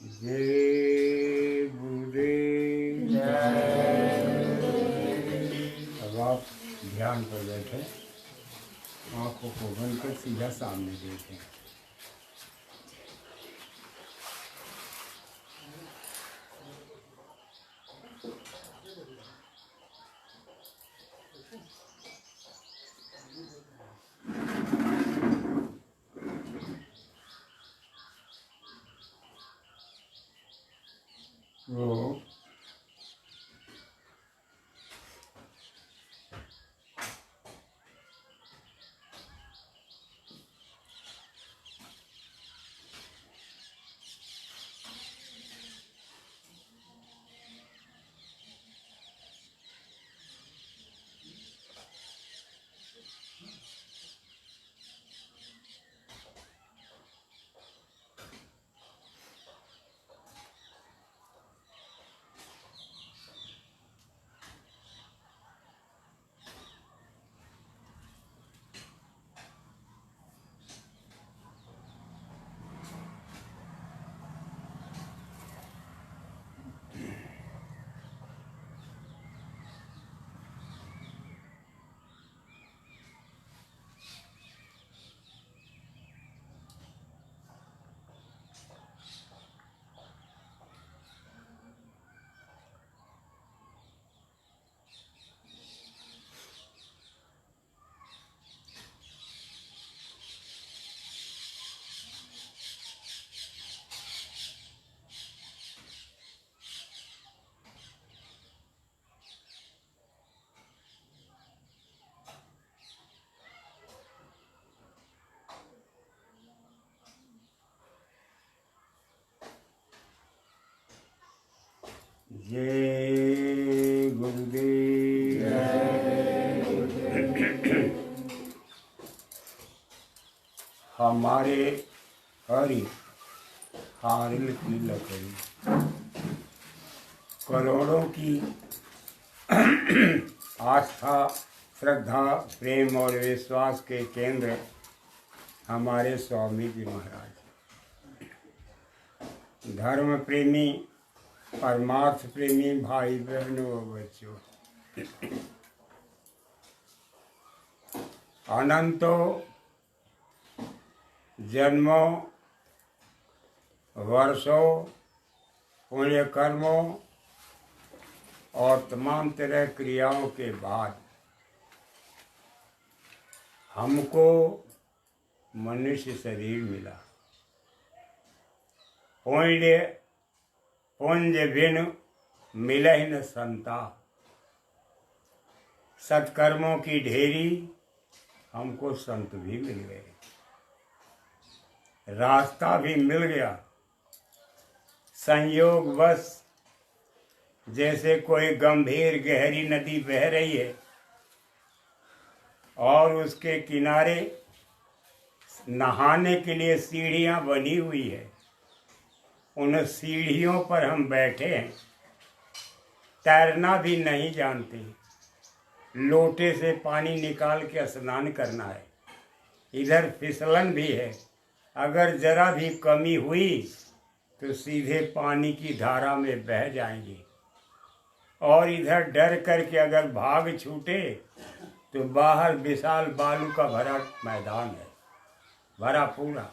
जय गुरुदेव। अब आप ध्यान पर बैठे, आंखों को बंद कर सीधा सामने देखें। वो जय गुरुदेव। हमारे हरि हारिल की लकड़ी करोड़ों की आस्था, श्रद्धा, प्रेम और विश्वास के केंद्र हमारे स्वामी जी महाराज। धर्म प्रेमी, परमार्थ प्रेमी भाई बहनों और बच्चों, अनंतों जन्मों, वर्षों, पुण्य कर्मों और तमाम तरह क्रियाओं के बाद हमको मनुष्य शरीर मिला। पुंज बिन मिलहि न संता। सत्कर्मों की ढेरी हमको संत भी मिल गए, रास्ता भी मिल गया। संयोग बस जैसे कोई गंभीर गहरी नदी बह रही है और उसके किनारे नहाने के लिए सीढ़ियां बनी हुई है, उन सीढ़ियों पर हम बैठे हैं। तैरना भी नहीं जानते, लोटे से पानी निकाल के स्नान करना है। इधर फिसलन भी है, अगर जरा भी कमी हुई तो सीधे पानी की धारा में बह जाएंगे। और इधर डर करके अगर भाग छूटे तो बाहर विशाल बालू का भरा मैदान है, भरा पूरा।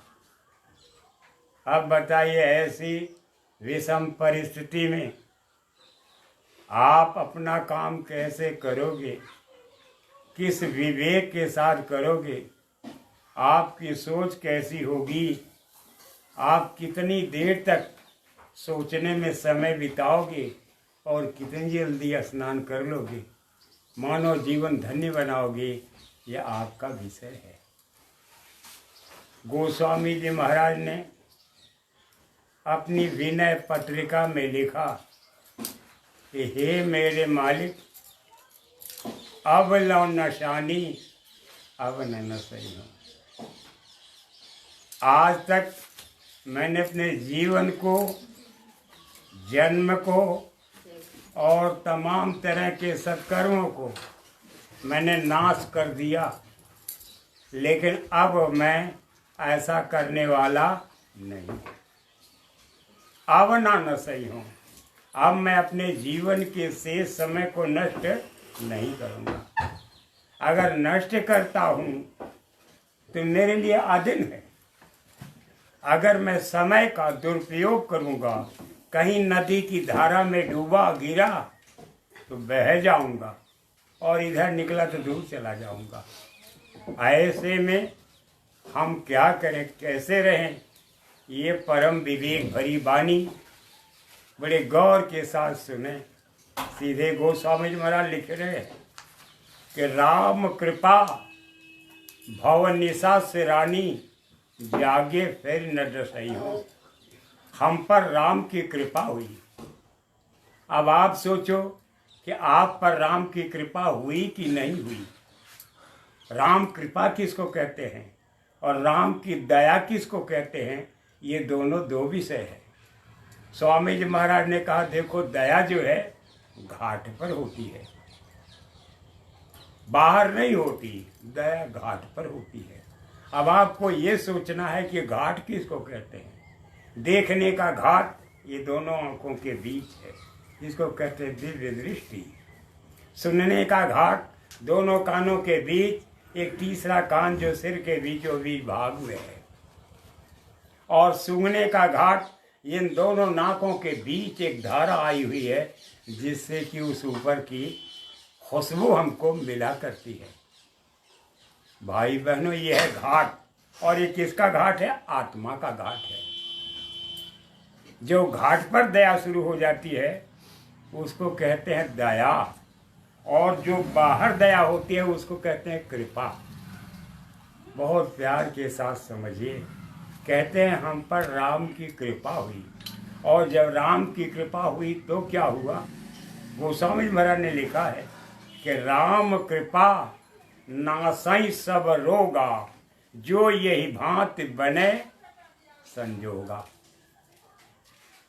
अब बताइए, ऐसी विषम परिस्थिति में आप अपना काम कैसे करोगे? किस विवेक के साथ करोगे? आपकी सोच कैसी होगी? आप कितनी देर तक सोचने में समय बिताओगे और कितनी जल्दी स्नान कर लोगे, मानव जीवन धन्य बनाओगे? यह आपका विषय है। गोस्वामी जी महाराज ने अपनी विनय पत्रिका में लिखा कि हे मेरे मालिक, अब लो नशानी, अब न सही हो। आज तक मैंने अपने जीवन को, जन्म को और तमाम तरह के सत्कर्मों को मैंने नाश कर दिया, लेकिन अब मैं ऐसा करने वाला नहीं। अब न सही हूँ, अब मैं अपने जीवन के शेष समय को नष्ट नहीं करूँगा। अगर नष्ट करता हूँ तो मेरे लिए आदिन है। अगर मैं समय का दुरुपयोग करूँगा, कहीं नदी की धारा में डूबा गिरा तो बह जाऊँगा और इधर निकला तो दूर चला जाऊँगा। ऐसे में हम क्या करें, कैसे रहें? ये परम विवेक भरी वाणी बड़े गौर के साथ सुने। सीधे गोस्वामी जी महाराज लिख रहे हैं कि राम कृपा भव निशा से रानी, जागे फिर न डसई हो। हम पर राम की कृपा हुई। अब आप सोचो कि आप पर राम की कृपा हुई कि नहीं हुई। राम कृपा किसको कहते हैं और राम की दया किसको कहते हैं, ये दोनों दो विषय है। स्वामी जी महाराज ने कहा, देखो दया जो है घाट पर होती है, बाहर नहीं होती। दया घाट पर होती है। अब आपको ये सोचना है कि घाट किसको कहते हैं। देखने का घाट ये दोनों आंखों के बीच है, जिसको कहते हैं दिव्य दृष्टि। सुनने का घाट दोनों कानों के बीच, एक तीसरा कान जो सिर के बीचों बीच भाग में है। और सूंघने का घाट इन दोनों नाकों के बीच एक धारा आई हुई है, जिससे कि उस ऊपर की खुशबू हमको मिला करती है। भाई बहनों, ये है घाट। और ये किसका घाट है? आत्मा का घाट है। जो घाट पर दया शुरू हो जाती है उसको कहते हैं दया, और जो बाहर दया होती है उसको कहते हैं कृपा। बहुत प्यार के साथ समझिए। कहते हैं हम पर राम की कृपा हुई और जब राम की कृपा हुई तो क्या हुआ? गोस्वामी महाराज ने लिखा है कि राम कृपा नासई सब रोगा, जो यही भांति बने संजोगा।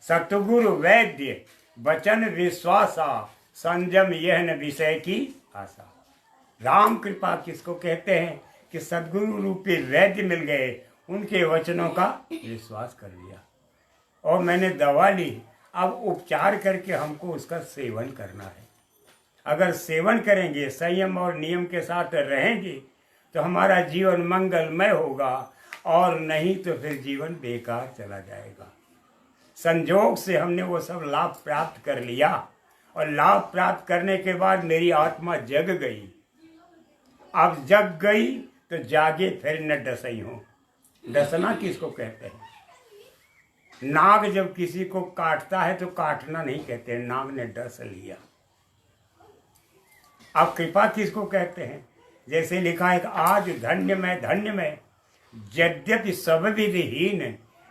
सतगुरु वैद्य वचन विश्वासा, संयम यह न विषय की आशा। राम कृपा किसको कहते हैं? कि सदगुरु रूपी वैद्य मिल गए, उनके वचनों का विश्वास कर लिया और मैंने दवा ली। अब उपचार करके हमको उसका सेवन करना है। अगर सेवन करेंगे, संयम और नियम के साथ रहेंगे, तो हमारा जीवन मंगलमय होगा, और नहीं तो फिर जीवन बेकार चला जाएगा। संजोग से हमने वो सब लाभ प्राप्त कर लिया, और लाभ प्राप्त करने के बाद मेरी आत्मा जग गई। अब जग गई तो जागे फिर न डसई हो। डसना किसको कहते हैं? नाग जब किसी को काटता है तो काटना नहीं कहते, नाग ने डस लिया। अब कृपा किसको कहते हैं? जैसे लिखा है, आज धन्य में यद्यपि सब विधिहीन,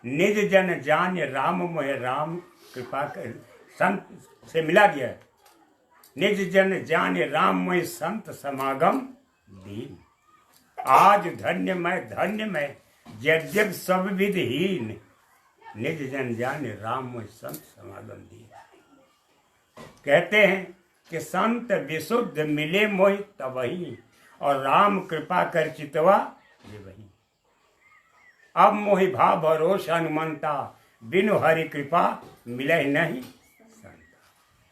निज जन जान राम मोह। राम कृपा कर संत से मिला दिया। निज जन जान राम मोह, संत समागम दीन। आज धन्य में यद्यपि सब विधिहीन, निज जन जाने राम मोह, संत समागम दीन। कहते हैं कि संत विशुद्ध मिले मोह तबही, और राम कृपा कर चितवा ये वही। अब मोहि भाव भरोस हनुमंता, बिनु हरि कृपा मिले नहीं संता।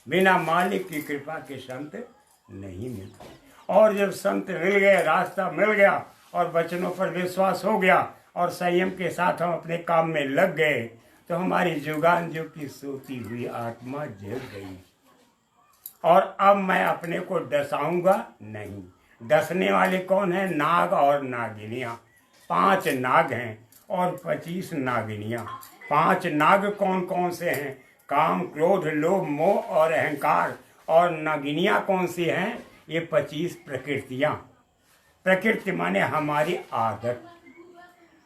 बिना मालिक की कृपा के संत नहीं मिलते। और जब संत मिल गए, रास्ता मिल गया, और वचनों पर विश्वास हो गया, और संयम के साथ हम अपने काम में लग गए, तो हमारी जुगान जो की सोती हुई आत्मा जग गई। और अब मैं अपने को डसाऊंगा नहीं। डसने वाले कौन है? नाग और नागिनियाँ। 5 नाग हैं और 25 नागिनियाँ। 5 नाग कौन कौन से हैं? काम, क्रोध, लोभ, मोह और अहंकार। और नागिनियाँ कौन सी हैं? ये 25 प्रकृतियाँ। प्रकृति माने हमारी आदत,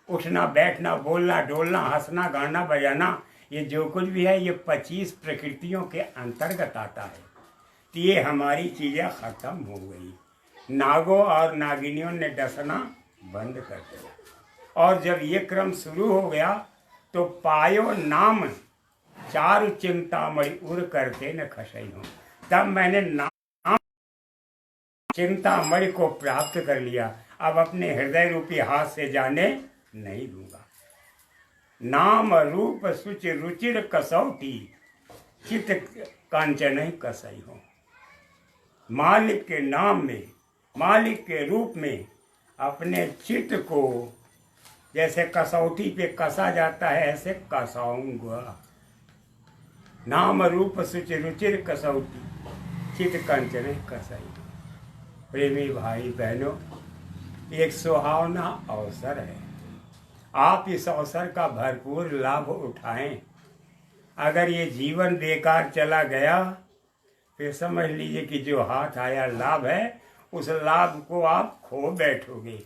उठना बैठना, बोलना डोलना, हंसना गाना बजाना, ये जो कुछ भी है ये 25 प्रकृतियों के अंतर्गत आता है। तो ये हमारी चीज़ें ख़त्म हो गई। नागों और नागिनियों ने डसना बंद कर दिया। और जब ये क्रम शुरू हो गया तो पायो नाम चारु चिंतामणि, उड़ करके न खसई हो। तब मैंने नाम चिंतामणि को प्राप्त कर लिया। अब अपने हृदय रूपी हाथ से जाने नहीं दूंगा। नाम रूप सुच रुचिर कसौटी, चित कांचन कसई हो। मालिक के नाम में, मालिक के रूप में अपने चित्त को जैसे कसौटी पे कसा जाता है, ऐसे कसाऊंगा। नाम रूप सुच रुचिर कसौटी, चित कंचन कसई। प्रेमी भाई बहनों, एक सुहावना अवसर है। आप इस अवसर का भरपूर लाभ उठाएं। अगर ये जीवन बेकार चला गया, फिर समझ लीजिए कि जो हाथ आया लाभ है, उस लाभ को आप खो बैठोगे।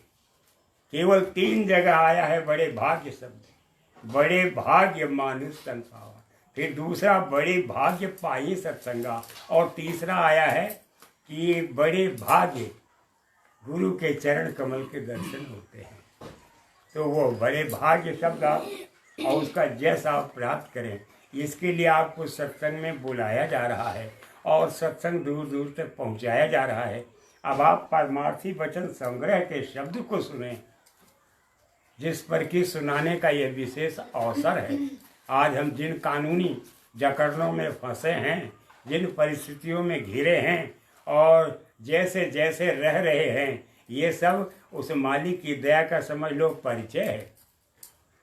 केवल 3 जगह आया है बड़े भाग्य शब्द। बड़े भाग्य मानुष तन पावा, फिर दूसरा बड़े भाग्य पाई सत्संगा, और तीसरा आया है कि बड़े भाग्य गुरु के चरण कमल के दर्शन होते हैं। तो वो बड़े भाग्य शब्द आप और उसका जैसा आप प्राप्त करें, इसके लिए आपको सत्संग में बुलाया जा रहा है और सत्संग दूर दूर तक पहुंचाया जा रहा है। अब आप परमार्थी वचन संग्रह के शब्द को सुने, जिस पर कि सुनाने का यह विशेष अवसर है। आज हम जिन कानूनी जकड़नों में फंसे हैं, जिन परिस्थितियों में घिरे हैं और जैसे जैसे रह रहे हैं, ये सब उस मालिक की दया का समझ लो परिचय है।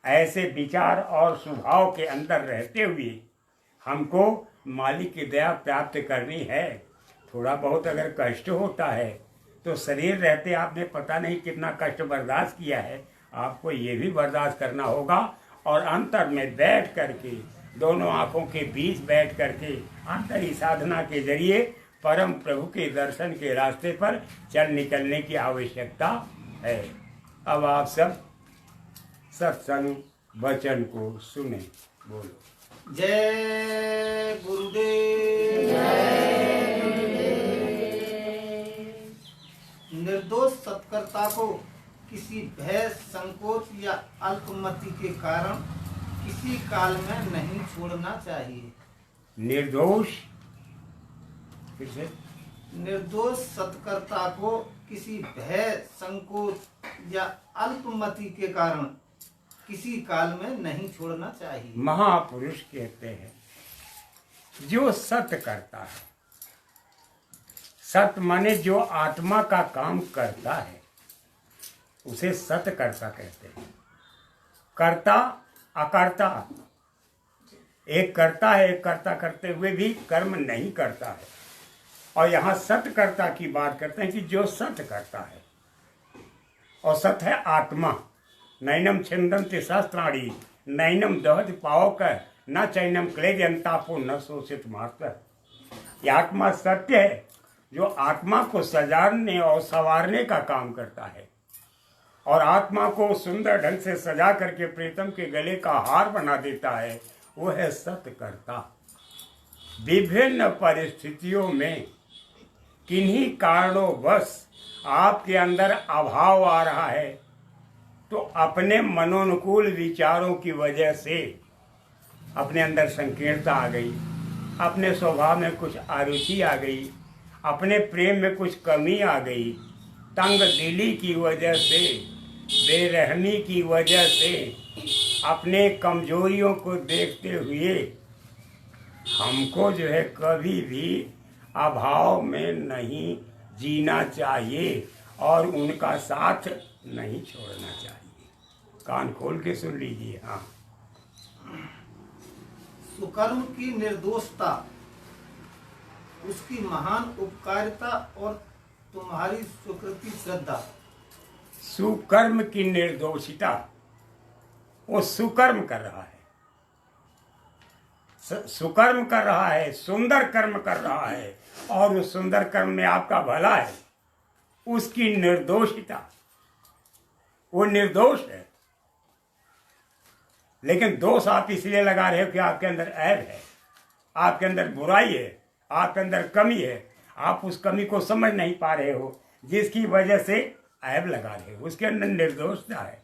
ऐसे विचार और स्वभाव के अंदर रहते हुए हमको मालिक की दया प्राप्त करनी है। थोड़ा बहुत अगर कष्ट होता है तो शरीर रहते आपने पता नहीं कितना कष्ट बर्दाश्त किया है, आपको ये भी बर्दाश्त करना होगा। और अंतर में बैठ करके, दोनों आँखों के बीच बैठ करके अंतरी साधना के जरिए परम प्रभु के दर्शन के रास्ते पर चल निकलने की आवश्यकता है। अब आप सब सत्संग वचन को सुने। बोलो। जय गुरुदेव। निर्दोष सत्कर्ता को किसी भय, संकोच या अल्पमति के कारण किसी काल में नहीं छोड़ना चाहिए। निर्दोष, फिर से। निर्दोष सत्कर्ता को किसी भय, संकोच या अल्पमति के कारण किसी काल में नहीं छोड़ना चाहिए। महापुरुष कहते हैं जो सत्य करता है, सत्य माने जो आत्मा का काम करता है, उसे सत्य कर्ता कहते हैं। कर्ता अकर्ता, एक करता है, एक कर्ता करते हुए भी कर्म नहीं करता है। और यहाँ सत्य कर्ता की बात करते हैं कि जो सत्य करता है, और सत्य है आत्मा। नैनम छिंदन्ति शास्त्राणि नैनम दहति पावक न चैनम क्लेदयन्तापो न शोषित मात्र। यह आत्मा सत्य है जो आत्मा को सजाने और संवारने का काम करता है, और आत्मा को सुंदर ढंग से सजा करके प्रीतम के गले का हार बना देता है, वो है सत्य कर्ता। विभिन्न परिस्थितियों में किन्हीं कारणोंवश आपके अंदर अभाव आ रहा है, तो अपने मनोनुकूल विचारों की वजह से अपने अंदर संकीर्णता आ गई, अपने स्वभाव में कुछ आरुचि आ गई, अपने प्रेम में कुछ कमी आ गई, तंग दिली की वजह से, बेरहमी की वजह से, अपने कमजोरियों को देखते हुए हमको जो है कभी भी अभाव में नहीं जीना चाहिए और उनका साथ नहीं छोड़ना चाहिए। कान खोल के सुन लीजिए। हाँ, सुकर्म की निर्दोषता, उसकी महान उपकारिता और तुम्हारी स्वीकृति श्रद्धा। सुकर्म की निर्दोषिता, वो सुकर्म कर रहा है, सुकर्म कर रहा है, सुंदर कर्म कर रहा है, और उस सुंदर कर्म में आपका भला है। उसकी निर्दोषिता, वो निर्दोष है, लेकिन दोष आप इसलिए लगा रहे हो कि आपके अंदर ऐब है, आपके अंदर बुराई है, आपके अंदर कमी है। आप उस कमी को समझ नहीं पा रहे हो, जिसकी वजह से ऐब लगा रहे हो। उसके अंदर निर्दोषता है,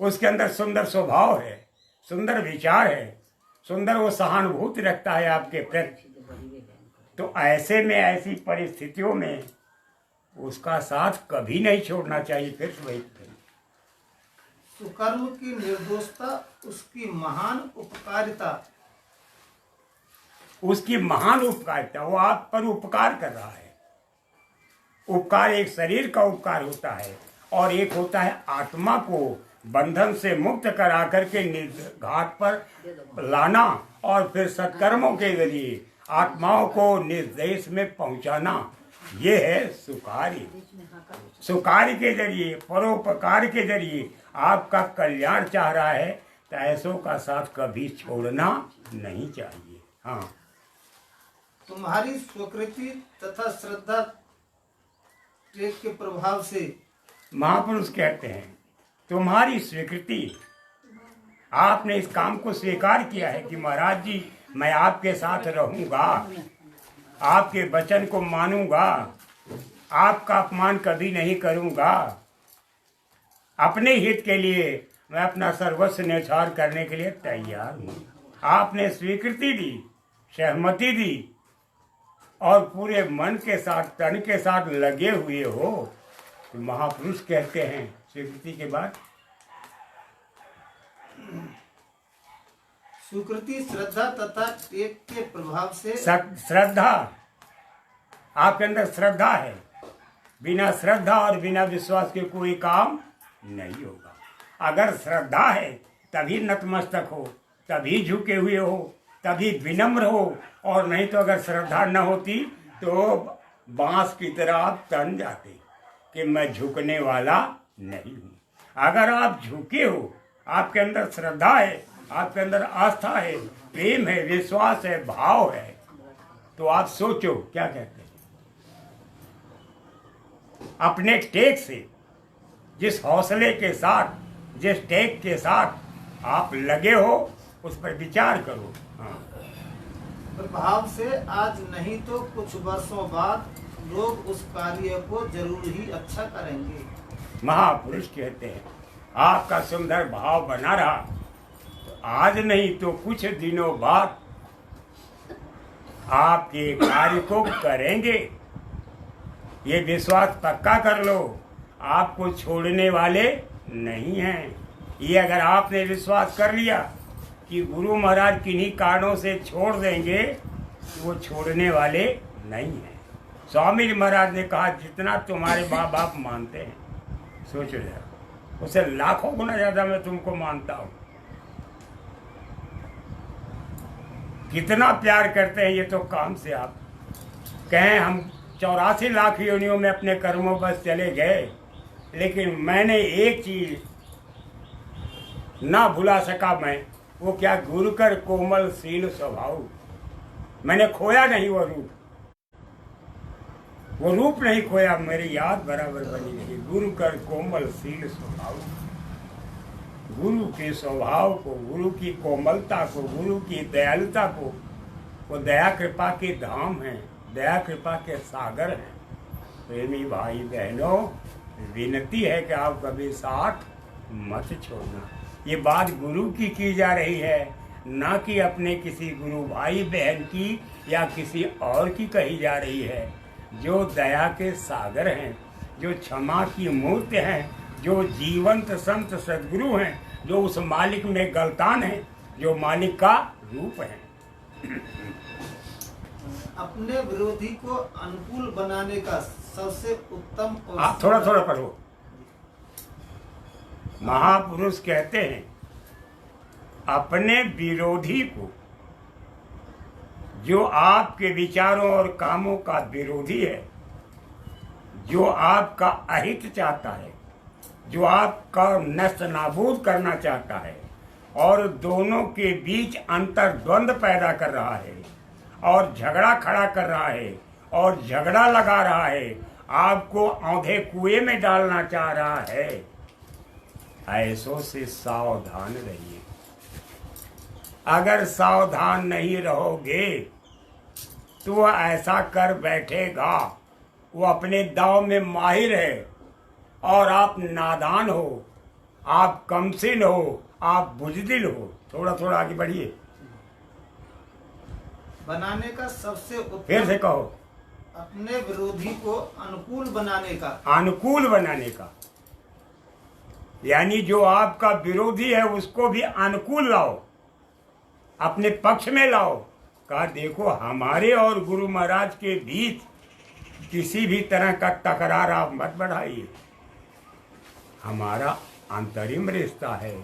उसके अंदर सुंदर स्वभाव है, सुंदर विचार है, सुंदर वो सहानुभूति रखता है आपके प्रति। तो ऐसे में, ऐसी परिस्थितियों में उसका साथ कभी नहीं छोड़ना चाहिए। फिर वही सुकर्म की निर्दोषता, उसकी महान उपकारिता। उसकी महान उपकारिता, वो आप पर उपकार कर रहा है। उपकार एक शरीर का उपकार होता है, और एक होता है आत्मा को बंधन से मुक्त करा करके घाट पर लाना, और फिर सत्कर्मों के जरिए आत्माओं को निर्देश में पहुंचाना। ये है सुकारी। सुकारी के जरिए, परोपकार के जरिए आपका कल्याण चाह रहा है, तो ऐसों का साथ कभी छोड़ना नहीं चाहिए। हाँ, तुम्हारी स्वीकृति तथा श्रद्धा के प्रभाव से, महापुरुष कहते हैं तुम्हारी स्वीकृति, आपने इस काम को स्वीकार किया है कि महाराज जी मैं आपके साथ रहूंगा, आपके वचन को मानूंगा, आपका अपमान कभी नहीं करूंगा, अपने हित के लिए मैं अपना सर्वस्व न्यौछावर करने के लिए तैयार हूँ। आपने स्वीकृति दी, सहमति दी, और पूरे मन के साथ, तन के साथ लगे हुए हो। तो महापुरुष कहते हैं स्वीकृति के बाद स्वीकृति, श्रद्धा तथा त्याग के प्रभाव से। श्रद्धा, आपके अंदर श्रद्धा है। बिना श्रद्धा और बिना विश्वास के कोई काम नहीं होगा। अगर श्रद्धा है तभी नतमस्तक हो, तभी झुके हुए हो, तभी विनम्र हो, और नहीं तो अगर श्रद्धा न होती तो बांस की तरह आप तन जाते कि मैं झुकने वाला नहीं हूँ। अगर आप झुके हो, आपके अंदर श्रद्धा है, आपके अंदर आस्था है, प्रेम है, विश्वास है, भाव है, तो आप सोचो क्या कहते हैं। अपने टेक से, जिस हौसले के साथ, जिस टेक के साथ आप लगे हो, उस पर विचार करो। हाँ, प्रभाव से आज नहीं तो कुछ वर्षों बाद लोग उस कार्य को जरूर ही अच्छा करेंगे। महापुरुष कहते हैं आपका सुंदर भाव बना रहा तो आज नहीं तो कुछ दिनों बाद आपके कार्य को करेंगे। ये विश्वास पक्का कर लो, आपको छोड़ने वाले नहीं हैं। ये अगर आपने विश्वास कर लिया कि गुरु महाराज किन्हीं कारणों से छोड़ देंगे तो वो छोड़ने वाले नहीं हैं। स्वामी जी महाराज ने कहा जितना तुम्हारे माँ बाप मानते हैं सोचो जरा, उसे लाखों गुना ज्यादा मैं तुमको मानता हूँ। कितना प्यार करते हैं ये तो काम से आप कहें। हम 84 लाख योनियों में अपने कर्मों बस चले गए, लेकिन मैंने एक चीज ना भुला सका मैं, वो क्या, गुरु कर कोमल शील स्वभाव। मैंने खोया नहीं वो रूप नहीं खोया, मेरी याद बराबर बनी रही। गुरु कर कोमल शील स्वभाव, गुरु के स्वभाव को, गुरु की कोमलता को, गुरु की दयालुता को, वो दया कृपा के धाम हैं, दया कृपा के सागर हैं। प्रेमी भाई बहनों, विनती है कि आप कभी साथ मत छोड़ना। ये बात गुरु की जा रही है, ना कि अपने किसी गुरु भाई बहन की या किसी और की कही जा रही है। जो दया के सागर हैं, जो क्षमा की मूर्ति हैं, जो जीवंत संत सदगुरु हैं, जो उस मालिक में गलतान है, जो मालिक का रूप है। अपने विरोधी को अनुकूल बनाने का सबसे उत्तम और आप थोड़ा थोड़ा पढ़ो। महापुरुष कहते हैं अपने विरोधी को, जो आपके विचारों और कामों का विरोधी है, जो आपका अहित चाहता है, जो आपका नष्ट नाबूद करना चाहता है और दोनों के बीच अंतर द्वंद्व पैदा कर रहा है और झगड़ा खड़ा कर रहा है और झगड़ा लगा रहा है, आपको औंधे कुएं में डालना चाह रहा है, ऐसों से सावधान रहिए। अगर सावधान नहीं रहोगे तो वह ऐसा कर बैठेगा, वो अपने दांव में माहिर है और आप नादान हो, आप कमसिन हो, आप बुजदिल हो। थोड़ा थोड़ा आगे बढ़िए। बनाने का सबसे फिर से उत्तम, कहो। अपने विरोधी को अनुकूल बनाने का। अनुकूल बनाने का यानी जो आपका विरोधी है उसको भी अनुकूल लाओ, अपने पक्ष में लाओ। कहा देखो हमारे और गुरु महाराज के बीच किसी भी तरह का तकरार आप मत बढ़ाइए, हमारा अंतरिम रिश्ता है।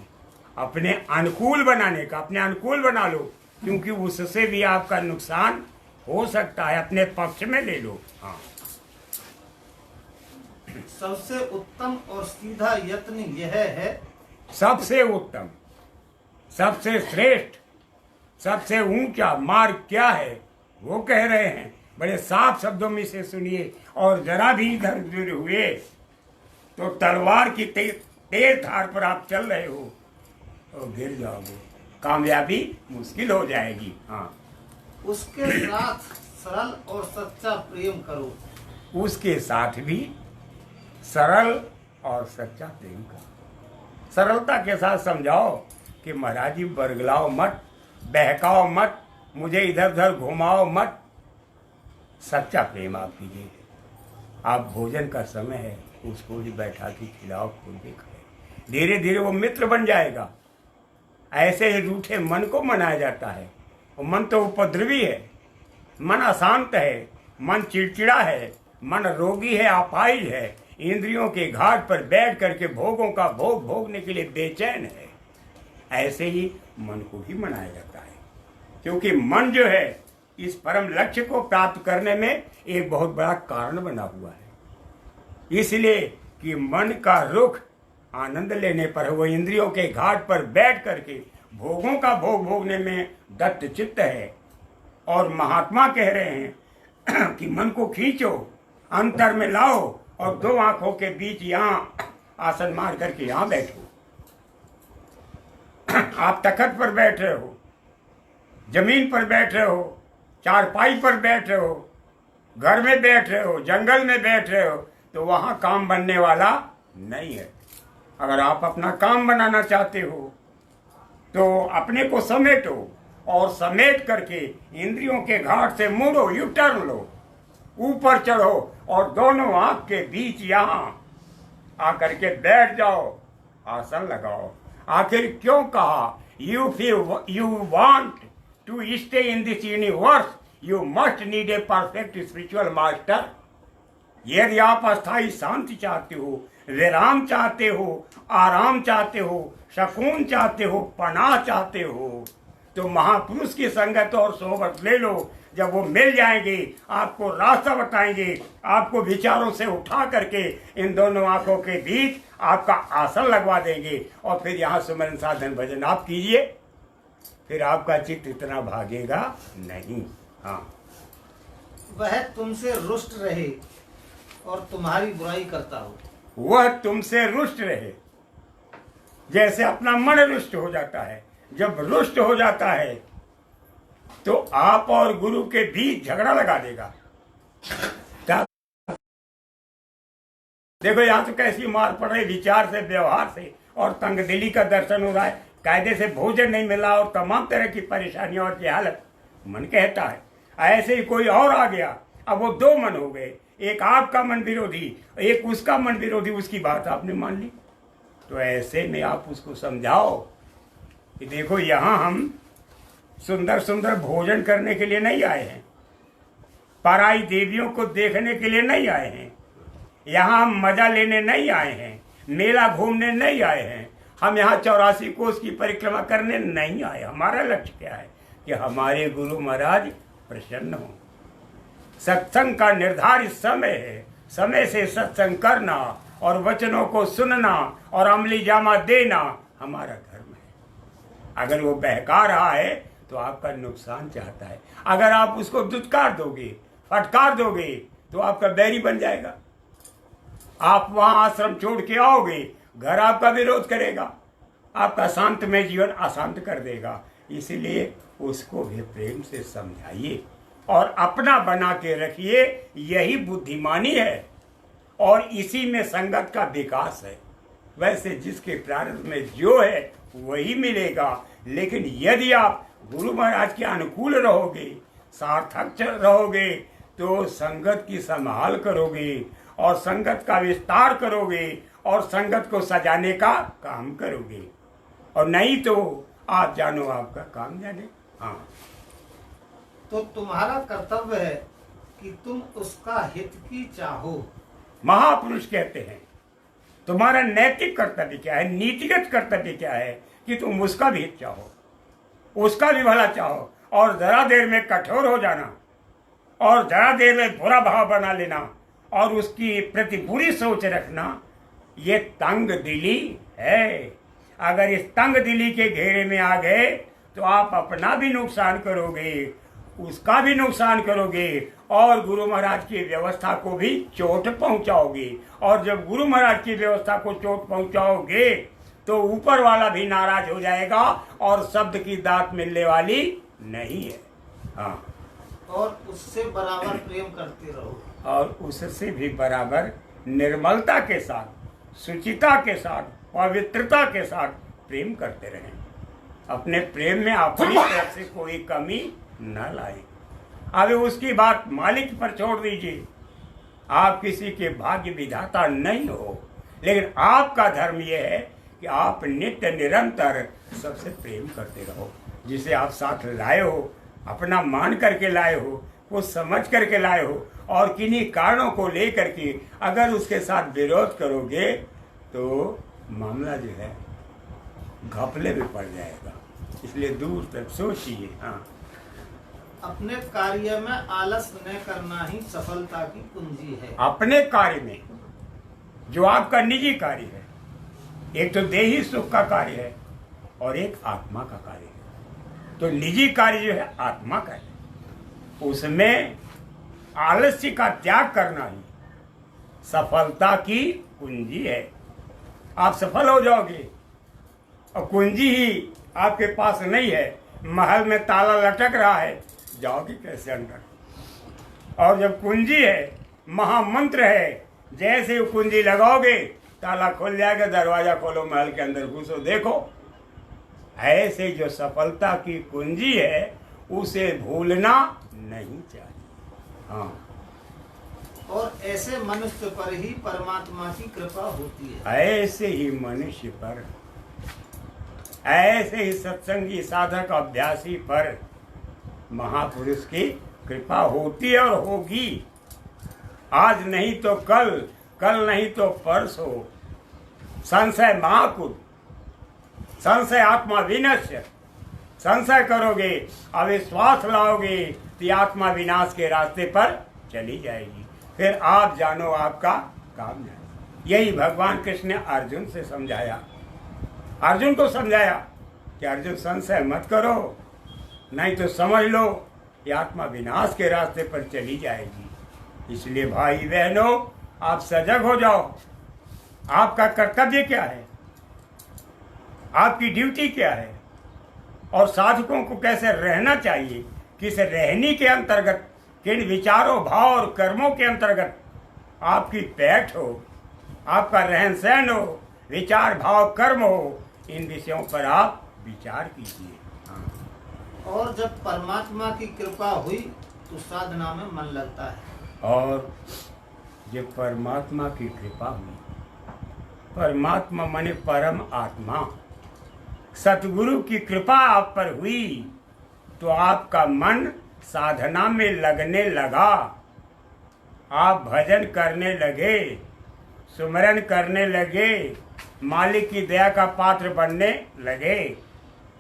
अपने अनुकूल बनाने का, अपने अनुकूल बना लो, क्योंकि उससे भी आपका नुकसान हो सकता है, अपने पक्ष में ले लो। हाँ, सबसे उत्तम और सीधा यत्न यह है, सबसे उत्तम, सबसे श्रेष्ठ, सबसे ऊंचा मार्ग क्या है वो कह रहे हैं। बड़े साफ शब्दों में से सुनिए, और जरा भी इधर उधर हुए तो तलवार की तेज धार पर आप चल रहे हो तो गिर जाओगे, कामयाबी मुश्किल हो जाएगी। हाँ, उसके साथ सरल और सच्चा प्रेम करो। उसके साथ भी सरल और सच्चा प्रेम करो। सरलता के साथ समझाओ कि महाराज जी बरगलाओ मत, बहकाओ मत, मुझे इधर उधर घुमाओ मत। सच्चा प्रेम आप कीजिए। आप भोजन का समय है, उसको भी बैठा के खिलाओ, खुद भी खाए, धीरे धीरे वो मित्र बन जाएगा। ऐसे ही रूठे मन को मनाया जाता है। और मन तो उपद्रवी है, मन अशांत है, मन चिड़चिड़ा है, मन रोगी है, अपाहिज है, इंद्रियों के घाट पर बैठ करके भोगों का भोग भोगने के लिए बेचैन है। ऐसे ही मन को भी मनाया जाता है, क्योंकि मन जो है इस परम लक्ष्य को प्राप्त करने में एक बहुत बड़ा कारण बना हुआ है। इसलिए कि मन का रुख आनंद लेने पर, वो इंद्रियों के घाट पर बैठ करके भोगों का भोग भोगने में दत्त चित्त है। और महात्मा कह रहे हैं कि मन को खींचो, अंतर में लाओ और दो आंखों के बीच यहाँ आसन मार करके यहाँ बैठो। आप तखत पर बैठ रहे हो, जमीन पर बैठ रहे हो, चारपाई पर बैठ रहे हो, घर में बैठ रहे हो, जंगल में बैठ रहे हो, तो वहां काम बनने वाला नहीं है। अगर आप अपना काम बनाना चाहते हो तो अपने को समेटो और समेट करके इंद्रियों के घाट से मुड़ो, यू टर्न लो, ऊपर चढ़ो और दोनों आंख के बीच यहां आकर के बैठ जाओ, आसन लगाओ। आखिर क्यों कहा you want to stay in this universe you must need a perfect spiritual master. यदि आप अस्थायी शांति चाहते हो, विराम चाहते हो, आराम चाहते हो, सुकून चाहते हो, पनाह चाहते हो, तो महापुरुष की संगत और सोहबत ले लो। जब वो मिल जाएंगे, आपको रास्ता बताएंगे, आपको विचारों से उठा करके इन दोनों आंखों के बीच आपका आसन लगवा देंगे और फिर यहाँ सुमरन साधन भजन आप कीजिए, फिर आपका चित्त इतना भागेगा नहीं। हाँ, वह तुमसे रुष्ट रहे और तुम्हारी बुराई करता हो। वह तुमसे रुष्ट रहे, जैसे अपना मन रुष्ट हो जाता है। जब रुष्ट हो जाता है तो आप और गुरु के बीच झगड़ा लगा देगा। देखो यहाँ तो कैसी मार पड़ रही, विचार से, व्यवहार से, और तंगदिली का दर्शन हो रहा है। कायदे से भोजन नहीं मिला और तमाम तरह की परेशानियां और हालत। मन कहता है, ऐसे ही कोई और आ गया, अब वो दो मन हो गए, एक आपका मन विरोधी, एक उसका मन विरोधी, उसकी बात आपने मान ली। तो ऐसे में आप उसको समझाओ कि देखो यहाँ हम सुंदर सुंदर भोजन करने के लिए नहीं आए हैं, पराई देवियों को देखने के लिए नहीं आए हैं, यहाँ हम मजा लेने नहीं आए हैं, मेला घूमने नहीं आए हैं, हम यहाँ 84 कोस की परिक्रमा करने नहीं आए। हमारा लक्ष्य क्या है कि हमारे गुरु महाराज प्रसन्न हो। सत्संग का निर्धारित समय है, समय से सत्संग करना और वचनों को सुनना और अमली जामा देना हमारा धर्म है। अगर वो बहका रहा है तो आपका नुकसान चाहता है। अगर आप उसको दुत्कार दोगे, फटकार दोगे, तो आपका बैरी बन जाएगा। आप वहां आश्रम छोड़ के आओगे, घर आपका विरोध करेगा, आपका शांतमय जीवन अशांत कर देगा। इसलिए उसको भी प्रेम से समझाइए और अपना बना के रखिए। यही बुद्धिमानी है और इसी में संगत का विकास है। वैसे जिसके प्रारंभ में जो है वही मिलेगा, लेकिन यदि आप गुरु महाराज के अनुकूल रहोगे, सार्थक रहोगे, तो संगत की संभाल करोगे और संगत का विस्तार करोगे और संगत को सजाने का काम करोगे। और नहीं तो आप जानो आपका काम जाने। हाँ, तो तुम्हारा कर्तव्य है कि तुम उसका हित की चाहो। महापुरुष कहते हैं तुम्हारा नैतिक कर्तव्य क्या है, नीतिगत कर्तव्य क्या है कि तुम उसका भी हित चाहो, उसका भी भला चाहो, और जरा देर में कठोर हो जाना और जरा देर में बुरा भाव बना लेना और उसकी प्रति बुरी सोच रखना, ये तंग दिली है। अगर इस तंग दिली के घेरे में आ गए तो आप अपना भी नुकसान करोगे, उसका भी नुकसान करोगे और गुरु महाराज की व्यवस्था को भी चोट पहुंचाओगे। और जब गुरु महाराज की व्यवस्था को चोट पहुंचाओगे तो ऊपर वाला भी नाराज हो जाएगा और शब्द की दात मिलने वाली नहीं है। हाँ, और उससे बराबर प्रेम करते रहो और उससे भी बराबर निर्मलता के साथ, सुचिता के साथ, पवित्रता के साथ प्रेम करते रहें। अपने प्रेम में अपनी तरफ से कोई कमी न लाए। अभी उसकी बात मालिक पर छोड़ दीजिए। आप किसी के भाग्य विधाता नहीं हो, लेकिन आपका धर्म यह है कि आप नित्य निरंतर सबसे प्रेम करते रहो। जिसे आप साथ लाए हो, अपना मान करके लाए हो, कुछ समझ करके लाए हो, और किन्हीं कारणों को लेकर के अगर उसके साथ विरोध करोगे तो मामला जो है घपले में पड़ जाएगा। इसलिए दूर तक सोचिए। हाँ, अपने कार्य में आलस न करना ही सफलता की कुंजी है। अपने कार्य में, जो आपका निजी कार्य है, एक तो देही सुख का कार्य है और एक आत्मा का कार्य है। तो निजी कार्य जो है आत्मा का है, उसमें आलस्य का त्याग करना ही सफलता की कुंजी है। आप सफल हो जाओगे और कुंजी ही आपके पास नहीं है, महल में ताला लटक रहा है, जाओगे कैसे अंदर? और जब कुंजी है, महामंत्र है, जैसे वो कुंजी लगाओगे ताला खुल जाएगा, दरवाजा खोलो, महल के अंदर घुसो, देखो। ऐसे जो सफलता की कुंजी है उसे भूलना नहीं चाहिए। हाँ, और ऐसे मनुष्य पर ही परमात्मा की कृपा होती है। ऐसे ही मनुष्य पर, ऐसे ही सत्संगी साधक अभ्यासी पर महापुरुष की कृपा होती है और होगी। आज नहीं तो कल, कल नहीं तो परसों। संशय महाकुल, संशय आत्मा विनश्य। संशय करोगे, अविश्वास लाओगे तो आत्मा विनाश के रास्ते पर चली जाएगी। फिर आप जानो आपका काम नहीं। यही भगवान कृष्ण ने अर्जुन से समझाया, अर्जुन को समझाया कि अर्जुन संशय मत करो, नहीं तो समझ लो कि आत्मा विनाश के रास्ते पर चली जाएगी। इसलिए भाई बहनों, आप सजग हो जाओ। आपका कर्तव्य क्या है, आपकी ड्यूटी क्या है, और साधकों को कैसे रहना चाहिए, किस रहनी के अंतर्गत, किन विचारों, भाव और कर्मों के अंतर्गत आपकी पैठ हो, आपका रहन सहन हो, विचार भाव कर्म हो, इन विषयों पर आप विचार कीजिए। हाँ। और जब परमात्मा की कृपा हुई तो साधना में मन लगता है। और जब परमात्मा की कृपा हुई, परमात्मा माने परम आत्मा, सतगुरु की कृपा आप पर हुई तो आपका मन साधना में लगने लगा। आप भजन करने लगे, सुमरन करने लगे, मालिक की दया का पात्र बनने लगे,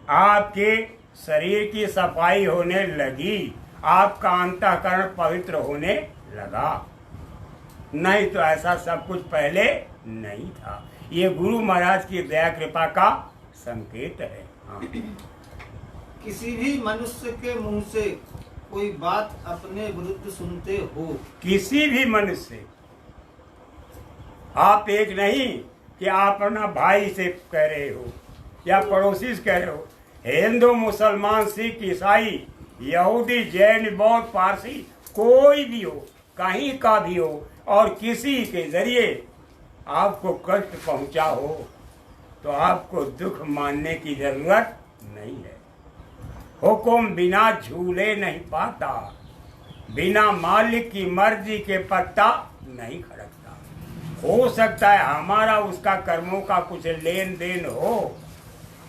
आपके शरीर की सफाई होने लगी, आपका अंतःकरण पवित्र होने लगा। नहीं तो ऐसा सब कुछ पहले नहीं था। ये गुरु महाराज की दया कृपा का संकेत है। हाँ। किसी भी मनुष्य के मुंह से कोई बात अपने विरुद्ध सुनते हो, किसी भी मनुष्य, आप एक नहीं कि आप अपना भाई से कह रहे हो या पड़ोसी से कह रहे हो, हिंदू, मुसलमान, सिख, ईसाई, यहूदी, जैन, बौद्ध, पारसी, कोई भी हो, कहीं का भी हो, और किसी के जरिए आपको कष्ट पहुंचा हो तो आपको दुख मानने की जरूरत नहीं है। हुक्म बिना झूले नहीं पाता, बिना मालिक की मर्जी के पत्ता नहीं खड़कता। हो सकता है हमारा उसका कर्मों का कुछ लेन देन हो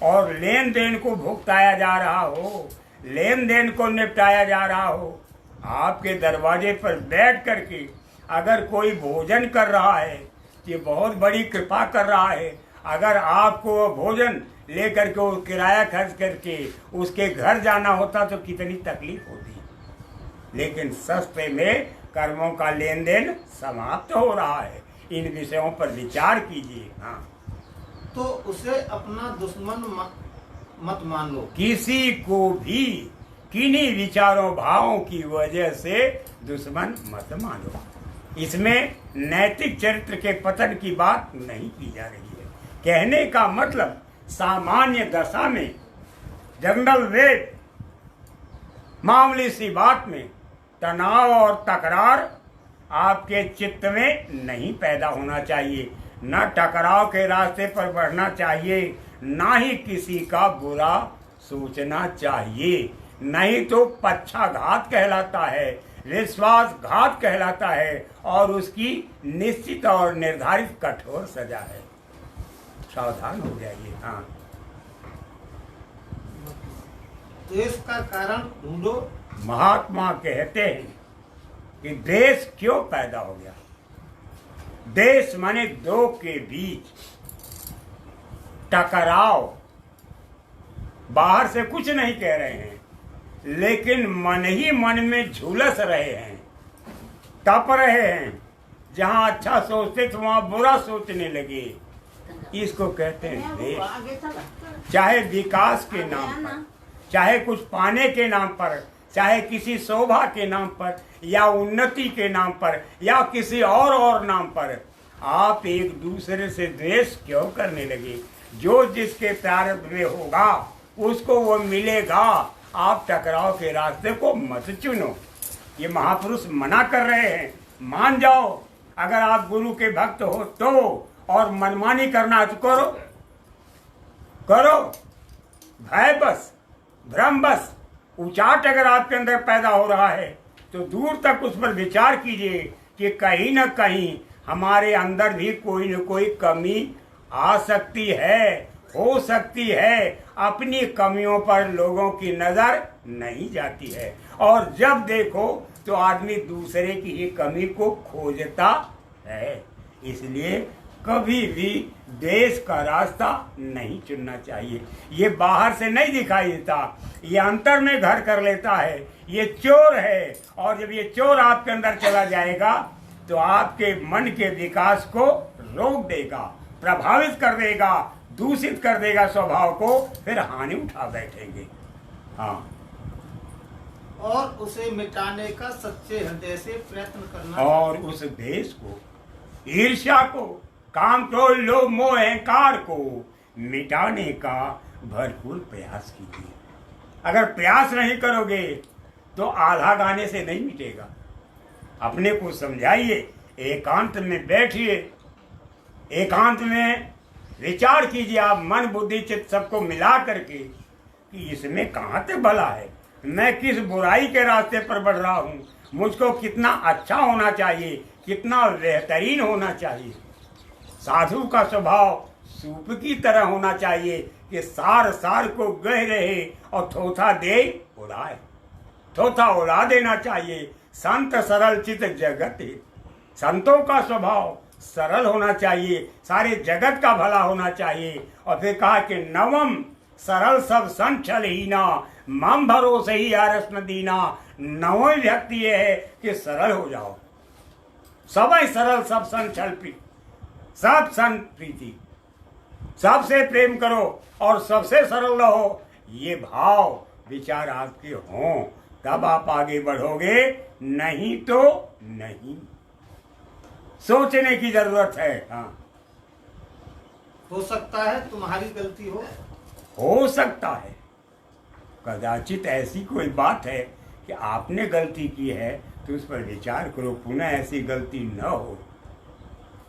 और लेन देन को भुगताया जा रहा हो, लेन देन को निपटाया जा रहा हो। आपके दरवाजे पर बैठ करके अगर कोई भोजन कर रहा है, ये बहुत बड़ी कृपा कर रहा है। अगर आपको वो भोजन लेकर के वो किराया खर्च करके उसके घर जाना होता तो कितनी तकलीफ होती। लेकिन सस्ते में कर्मों का लेन देन समाप्त हो रहा है। इन विषयों पर विचार कीजिए। हाँ, तो उसे अपना दुश्मन मत मान लो। किसी को भी किन्हीं विचारों भावों की वजह से दुश्मन मत मानो। इसमें नैतिक चरित्र के पतन की बात नहीं की जा रही है। कहने का मतलब सामान्य दशा में, जंगल वेद, मामूली सी बात में तनाव और तकरार आपके चित्त में नहीं पैदा होना चाहिए। न टकराव के रास्ते पर बढ़ना चाहिए, ना ही किसी का बुरा सोचना चाहिए। नहीं तो पक्षाघात कहलाता है, विश्वासघात कहलाता है और उसकी निश्चित और निर्धारित कठोर सजा है। सावधान हो जाइए। हाँ, द्वेष का कारण ढूंढो। महात्मा कहते हैं कि देश क्यों पैदा हो गया। देश माने दो के बीच टकराव। बाहर से कुछ नहीं कह रहे हैं, लेकिन मन ही मन में झुलस रहे हैं, तप रहे हैं। जहां अच्छा सोचते तो वहां बुरा सोचने लगे। इसको कहते हैं देश। चाहे विकास के नाम पर, चाहे कुछ पाने के नाम पर, चाहे किसी शोभा के नाम पर या उन्नति के नाम पर या किसी और नाम पर, आप एक दूसरे से द्वेष क्यों करने लगे। जो जिसके प्रारब्ध में होगा उसको वो मिलेगा। आप टकराव के रास्ते को मत चुनो। ये महापुरुष मना कर रहे हैं, मान जाओ। अगर आप गुरु के भक्त हो तो, और मनमानी करना तो करो करो। भय बस, भ्रम बस, उचाट अगर आपके अंदर पैदा हो रहा है तो दूर तक उस पर विचार कीजिए कि कहीं न कहीं हमारे अंदर भी कोई न कोई कमी आ सकती है, हो सकती है। अपनी कमियों पर लोगों की नजर नहीं जाती है, और जब देखो तो आदमी दूसरे की ही कमी को खोजता है। इसलिए कभी भी देश का रास्ता नहीं चुनना चाहिए। ये बाहर से नहीं दिखाई देता, ये अंतर में घर कर लेता है। ये चोर है, और जब ये चोर आपके अंदर चला जाएगा तो आपके मन के विकास को रोक देगा, प्रभावित कर देगा, दूषित कर देगा स्वभाव को, फिर हानि उठा बैठेंगे। हाँ, और उसे मिटाने का सच्चे हृदय से प्रयत्न करना, और उस देश को, ईर्ष्या को, काम, क्रोध, लोभ, मोह, अहंकार को मिटाने का भरपूर प्रयास कीजिए। अगर प्रयास नहीं करोगे तो आधा गाने से नहीं मिटेगा। अपने को समझाइए, एकांत में बैठिए, एकांत में विचार कीजिए। आप मन बुद्धि चित्त सबको मिला करके कि इसमें कहाँ तक भला है, मैं किस बुराई के रास्ते पर बढ़ रहा हूँ, मुझको कितना अच्छा होना चाहिए, कितना बेहतरीन होना चाहिए। साधु का स्वभाव सूप की तरह होना चाहिए कि सार सार को गह रहे और थोथा दे उड़ाए, थोथा उड़ा देना चाहिए। संत सरल चित जगत है। संतों का स्वभाव सरल होना चाहिए, सारे जगत का भला होना चाहिए। और फिर कहा कि नवम सरल सब संचल हीना, मम भरोसे ही आरस न दीना। नवम व्यक्ति ये है कि सरल हो जाओ, सब सरल, सब संचल प्रीति, सब सन प्रीति, सबसे प्रेम करो और सबसे सरल रहो। ये भाव विचार आपके हों तब आप आगे बढ़ोगे, नहीं तो नहीं। सोचने की जरूरत है। हाँ, हो सकता है तुम्हारी गलती हो सकता है, कदाचित ऐसी कोई बात है कि आपने गलती की है तो उस पर विचार करो, पुनः ऐसी गलती न हो,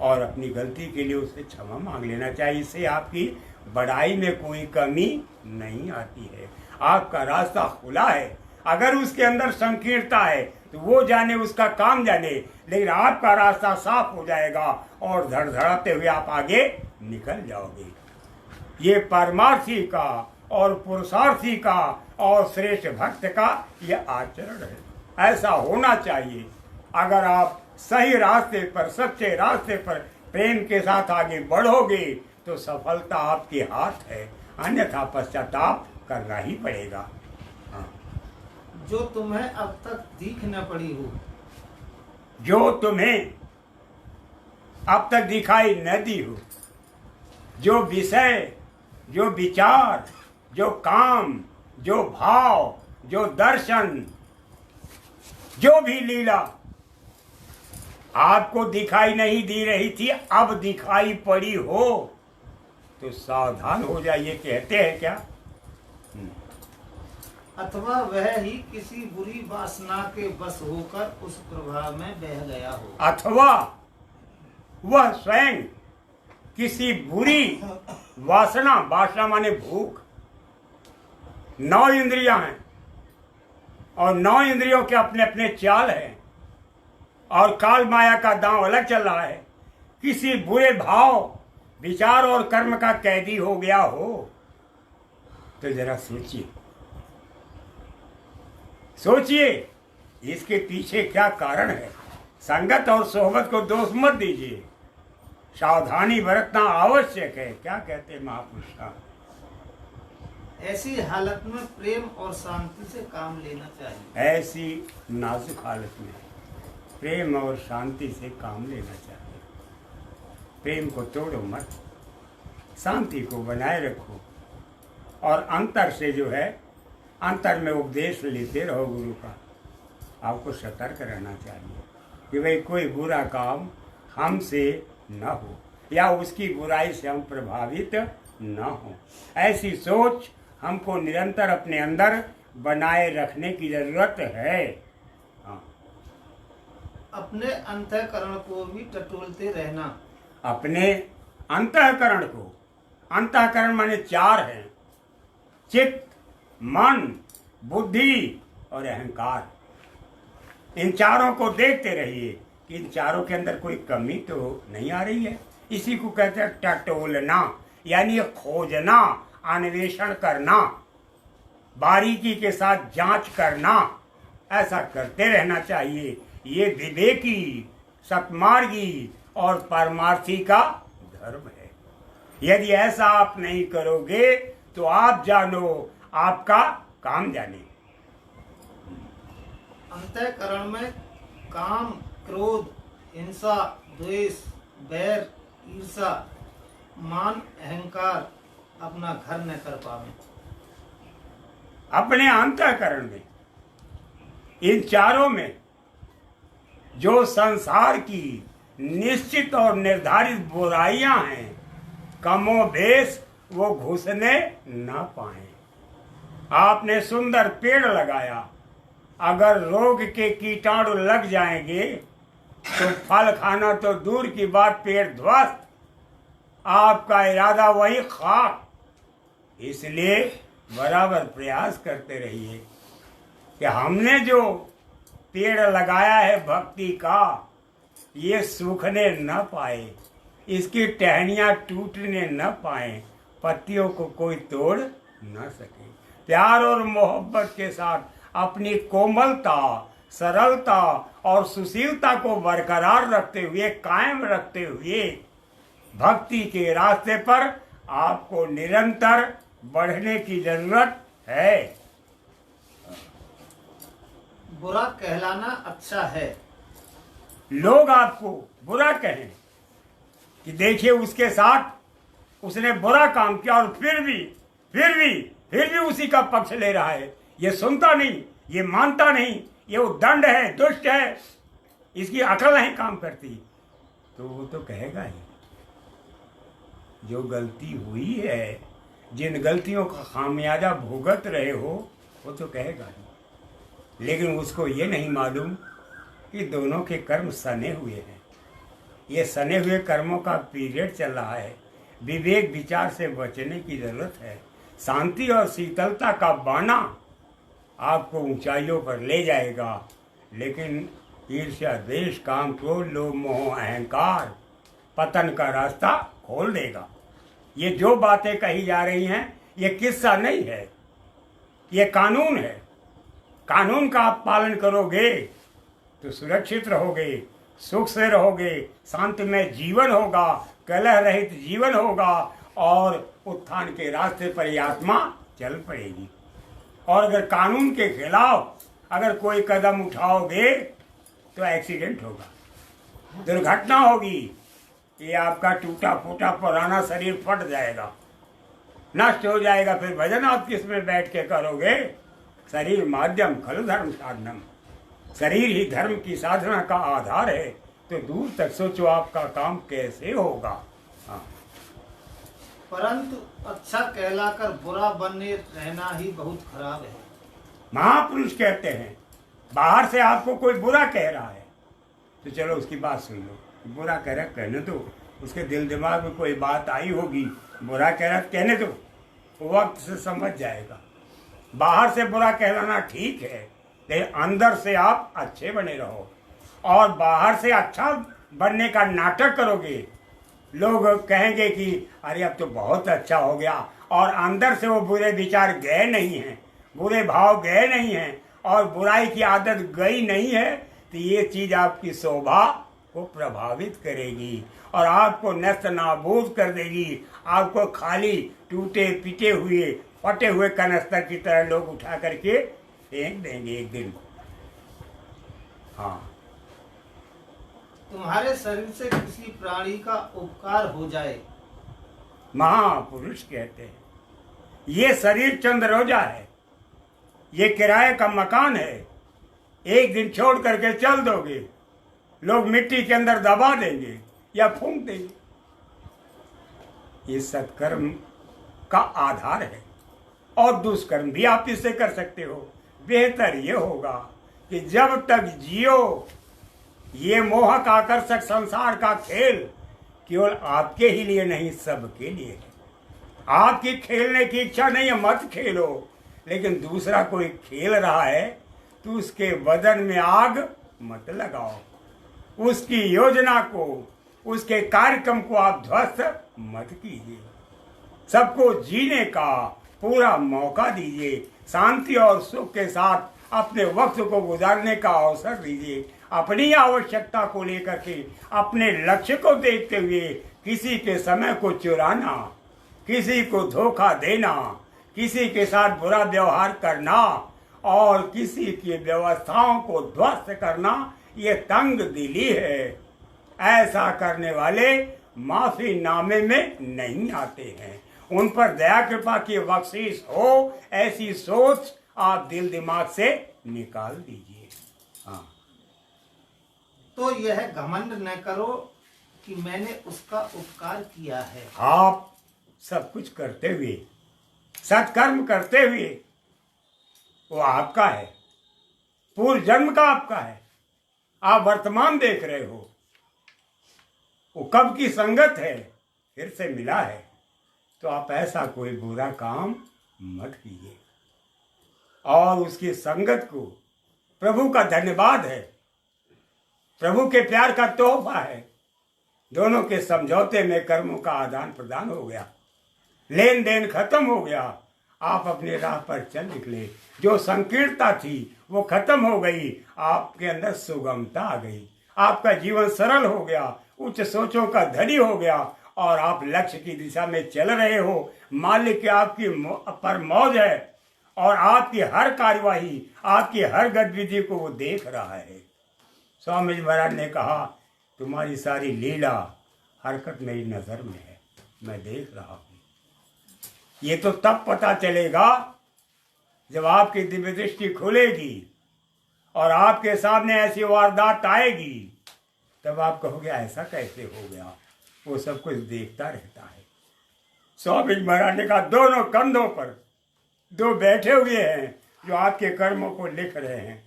और अपनी गलती के लिए उससे क्षमा मांग लेना चाहिए। इससे आपकी बड़ाई में कोई कमी नहीं आती है। आपका रास्ता खुला है। अगर उसके अंदर संकीर्णता है तो वो जाने, उसका काम जाने, लेकिन आपका रास्ता साफ हो जाएगा और धड़धड़ाते हुए आप आगे निकल जाओगे। ये परमार्थी का और पुरुषार्थी का और श्रेष्ठ भक्त का ये आचरण है। ऐसा होना चाहिए। अगर आप सही रास्ते पर, सच्चे रास्ते पर प्रेम के साथ आगे बढ़ोगे तो सफलता आपके हाथ है, अन्यथा पश्चाताप करना ही पड़ेगा। हाँ। जो तुम्हें अब तक दिख न पड़ी हो, जो तुम्हें अब तक दिखाई न दी हो, जो विषय, जो विचार, जो काम, जो भाव, जो दर्शन, जो भी लीला आपको दिखाई नहीं दी रही थी, अब दिखाई पड़ी हो तो सावधान हो जाइए। कहते हैं क्या, अथवा वह ही किसी बुरी वासना के बस होकर उस प्रभाव में बह गया हो, अथवा वह स्वयं किसी बुरी वासना, वासना माने भूख, 9 इंद्रियां हैं और 9 इंद्रियों के अपने अपने चाल हैं और काल माया का दांव अलग चल रहा है। किसी बुरे भाव, विचार और कर्म का कैदी हो गया हो तो जरा सोचिए, सोचिए इसके पीछे क्या कारण है। संगत और सोहबत को दोष मत दीजिए, सावधानी बरतना आवश्यक है। क्या कहते हैं महापुरुष, ऐसी हालत में प्रेम और शांति से काम लेना चाहिए। ऐसी नाजुक हालत में प्रेम और शांति से काम लेना चाहिए। प्रेम को तोड़ो मत, शांति को बनाए रखो और अंतर से जो है, अंतर में उपदेश लेते रहो गुरु का। आपको सतर्क रहना चाहिए कि भाई कोई बुरा काम हमसे न हो या उसकी बुराई से हम प्रभावित न हो। ऐसी सोच हमको निरंतर अपने अंदर बनाए रखने की जरूरत है। हाँ। अपने अंतःकरण को भी टटोलते रहना। अपने अंतःकरण को, अंतःकरण माने चार हैं, चित्त, मन, बुद्धि और अहंकार। इन चारों को देखते रहिए कि इन चारों के अंदर कोई कमी तो नहीं आ रही है। इसी को कहते हैं टटोलना, यानी खोजना, अन्वेषण करना, बारीकी के साथ जांच करना। ऐसा करते रहना चाहिए। ये विवेकी, सतमार्गी और परमार्थी का धर्म है। यदि ऐसा आप नहीं करोगे तो आप जानो, आपका काम जाने। अंतःकरण में काम, क्रोध, हिंसा, द्वेष, बैर, ईर्षा, मान, अहंकार अपना घर न कर पावे। अपने अंतःकरण में इन चारों में जो संसार की निश्चित और निर्धारित बुराइयां हैं, कमोबेश वो घुसने न पाए। आपने सुंदर पेड़ लगाया, अगर रोग के कीटाणु लग जाएंगे तो फल खाना तो दूर की बात, पेड़ ध्वस्त। आपका इरादा वही खाक। इसलिए बराबर प्रयास करते रहिए कि हमने जो पेड़ लगाया है भक्ति का, ये सूखने न पाए, इसकी टहनियां टूटने न पाए, पत्तियों को कोई तोड़ न सके। प्यार और मोहब्बत के साथ अपनी कोमलता, सरलता और सुशीलता को बरकरार रखते हुए, कायम रखते हुए भक्ति के रास्ते पर आपको निरंतर बढ़ने की जरूरत है। बुरा कहलाना अच्छा है। लोग आपको बुरा कहें कि देखिए उसके साथ उसने बुरा काम किया और फिर भी उसी का पक्ष ले रहा है, ये सुनता नहीं, ये मानता नहीं, ये उद्दंड है, दुष्ट है, इसकी अकल नहीं काम करती, तो वो तो कहेगा ही। जो गलती हुई है, जिन गलतियों का खामियाजा भुगत रहे हो, वो तो कहेगा ही। लेकिन उसको ये नहीं मालूम कि दोनों के कर्म सने हुए हैं। ये सने हुए कर्मों का पीरियड चल रहा है। विवेक विचार से बचने की जरूरत है। शांति और शीतलता का बाना आपको ऊंचाइयों पर ले जाएगा, लेकिन ईर्ष्या, द्वेष, काम, क्रोध, लोभ, मोह, अहंकार पतन का रास्ता खोल देगा। ये जो बातें कही जा रही हैं, ये किस्सा नहीं है, ये कानून है। कानून का आप पालन करोगे तो सुरक्षित रहोगे, सुख से रहोगे, शांतिमय जीवन होगा, कलह रहित जीवन होगा और उत्थान के रास्ते पर ये आत्मा चल पड़ेगी। और अगर कानून के खिलाफ अगर कोई कदम उठाओगे तो एक्सीडेंट होगा, दुर्घटना होगी, ये आपका टूटा फूटा पुराना शरीर फट जाएगा, नष्ट हो जाएगा। फिर भजन आप किस में बैठ के करोगे? शरीर माध्यम खलु धर्म साधनम, शरीर ही धर्म की साधना का आधार है। तो दूर तक सोचो आपका काम कैसे होगा। हाँ। परंतु अच्छा कहलाकर बुरा बनने रहना ही बहुत खराब है। महापुरुष कहते हैं, बाहर से आपको कोई बुरा कह रहा है तो चलो उसकी बात सुन लो। बुरा कह रहा है कहने दो, उसके दिल दिमाग में कोई बात आई होगी, बुरा कह रहा है कहने दो, वक्त से समझ जाएगा। बाहर से बुरा कहलाना ठीक है, लेकिन अंदर से आप अच्छे बने रहो। और बाहर से अच्छा बनने का नाटक करोगे, लोग कहेंगे कि अरे अब तो बहुत अच्छा हो गया, और अंदर से वो बुरे विचार गए नहीं हैं, बुरे भाव गए नहीं हैं और बुराई की आदत गई नहीं है, तो ये चीज आपकी शोभा को प्रभावित करेगी और आपको नष्ट नाबूद कर देगी। आपको खाली टूटे पिटे हुए फटे हुए कनस्तर की तरह लोग उठा करके फेंक देंगे एक दिन। हाँ। तुम्हारे शरीर से किसी प्राणी का उपकार हो जाए। महापुरुष कहते हैं, ये शरीर चंद्रोजा है, ये किराए का मकान है, एक दिन छोड़ करके चल दोगे, लोग मिट्टी के अंदर दबा देंगे या फूंक देंगे। ये सत्कर्म का आधार है। और दुष्कर्म भी आप इससे कर सकते हो। बेहतर ये होगा कि जब तक जियो, ये मोहक आकर्षक संसार का खेल केवल आपके ही लिए नहीं, सबके लिए है। आपकी खेलने की इच्छा नहीं है, मत खेलो, लेकिन दूसरा कोई खेल रहा है तो उसके बदन में आग मत लगाओ, उसकी योजना को, उसके कार्यक्रम को आप ध्वस्त मत कीजिए। सबको जीने का पूरा मौका दीजिए, शांति और सुख के साथ अपने वक्त को गुजारने का अवसर दीजिए। अपनी आवश्यकता को लेकर के, अपने लक्ष्य को देखते हुए किसी के समय को चुराना, किसी को धोखा देना, किसी के साथ बुरा व्यवहार करना और किसी की व्यवस्थाओं को ध्वस्त करना, ये तंग दिली है। ऐसा करने वाले माफी नामे में नहीं आते हैं। उन पर दया कृपा की बख्शीश हो, ऐसी सोच आप दिल दिमाग से निकाल दीजिए। हाँ, तो यह घमंड न करो कि मैंने उसका उपकार किया है। आप सब कुछ करते हुए, सत्कर्म करते हुए, वो आपका है, पूर्व जन्म का आपका है। आप वर्तमान देख रहे हो, वो कब की संगत है, फिर से मिला है। तो आप ऐसा कोई बुरा काम मत कीजिए और उसकी संगत को प्रभु का धन्यवाद है, प्रभु के प्यार का तोहफा है। दोनों के समझौते में कर्मों का आदान प्रदान हो गया, लेन देन खत्म हो गया। आप अपने राह पर चल निकले, जो संकीर्णता थी वो खत्म हो गई, आपके अंदर सुगमता आ गई, आपका जीवन सरल हो गया, उच्च सोचों का धनी हो गया और आप लक्ष्य की दिशा में चल रहे हो। मालिक के आपकी पर मौज है और आपकी हर कार्यवाही, आपकी हर गतिविधि को वो देख रहा है। स्वामी जी महाराज ने कहा, तुम्हारी सारी लीला हरकत मेरी नजर में है, मैं देख रहा हूँ। ये तो तब पता चलेगा जब आपकी दिव्य दृष्टि खुलेगी और आपके सामने ऐसी वारदात आएगी, तब आप कहोगे ऐसा कैसे हो गया। वो सब कुछ देखता रहता है। स्वामी जी महाराज ने कहा, दोनों कंधों पर दो बैठे हुए हैं जो आपके कर्मों को लिख रहे हैं,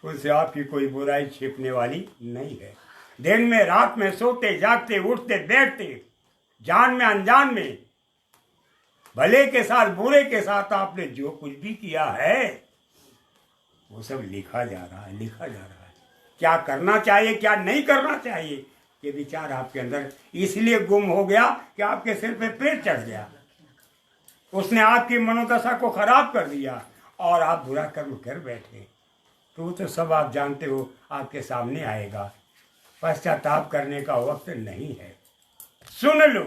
उससे आपकी कोई बुराई छिपने वाली नहीं है। दिन में रात में, सोते जागते, उठते बैठते, जान में अनजान में, भले के साथ बुरे के साथ आपने जो कुछ भी किया है वो सब लिखा जा रहा है, लिखा जा रहा है। क्या करना चाहिए, क्या नहीं करना चाहिए, ये विचार आपके अंदर इसलिए गुम हो गया कि आपके सिर पे पेड़ चढ़ गया, उसने आपकी मनोदशा को खराब कर दिया और आप बुरा कर्म कर बैठे। तो सब आप जानते हो, आपके सामने आएगा। पश्चाताप करने का वक्त नहीं है। सुन लो,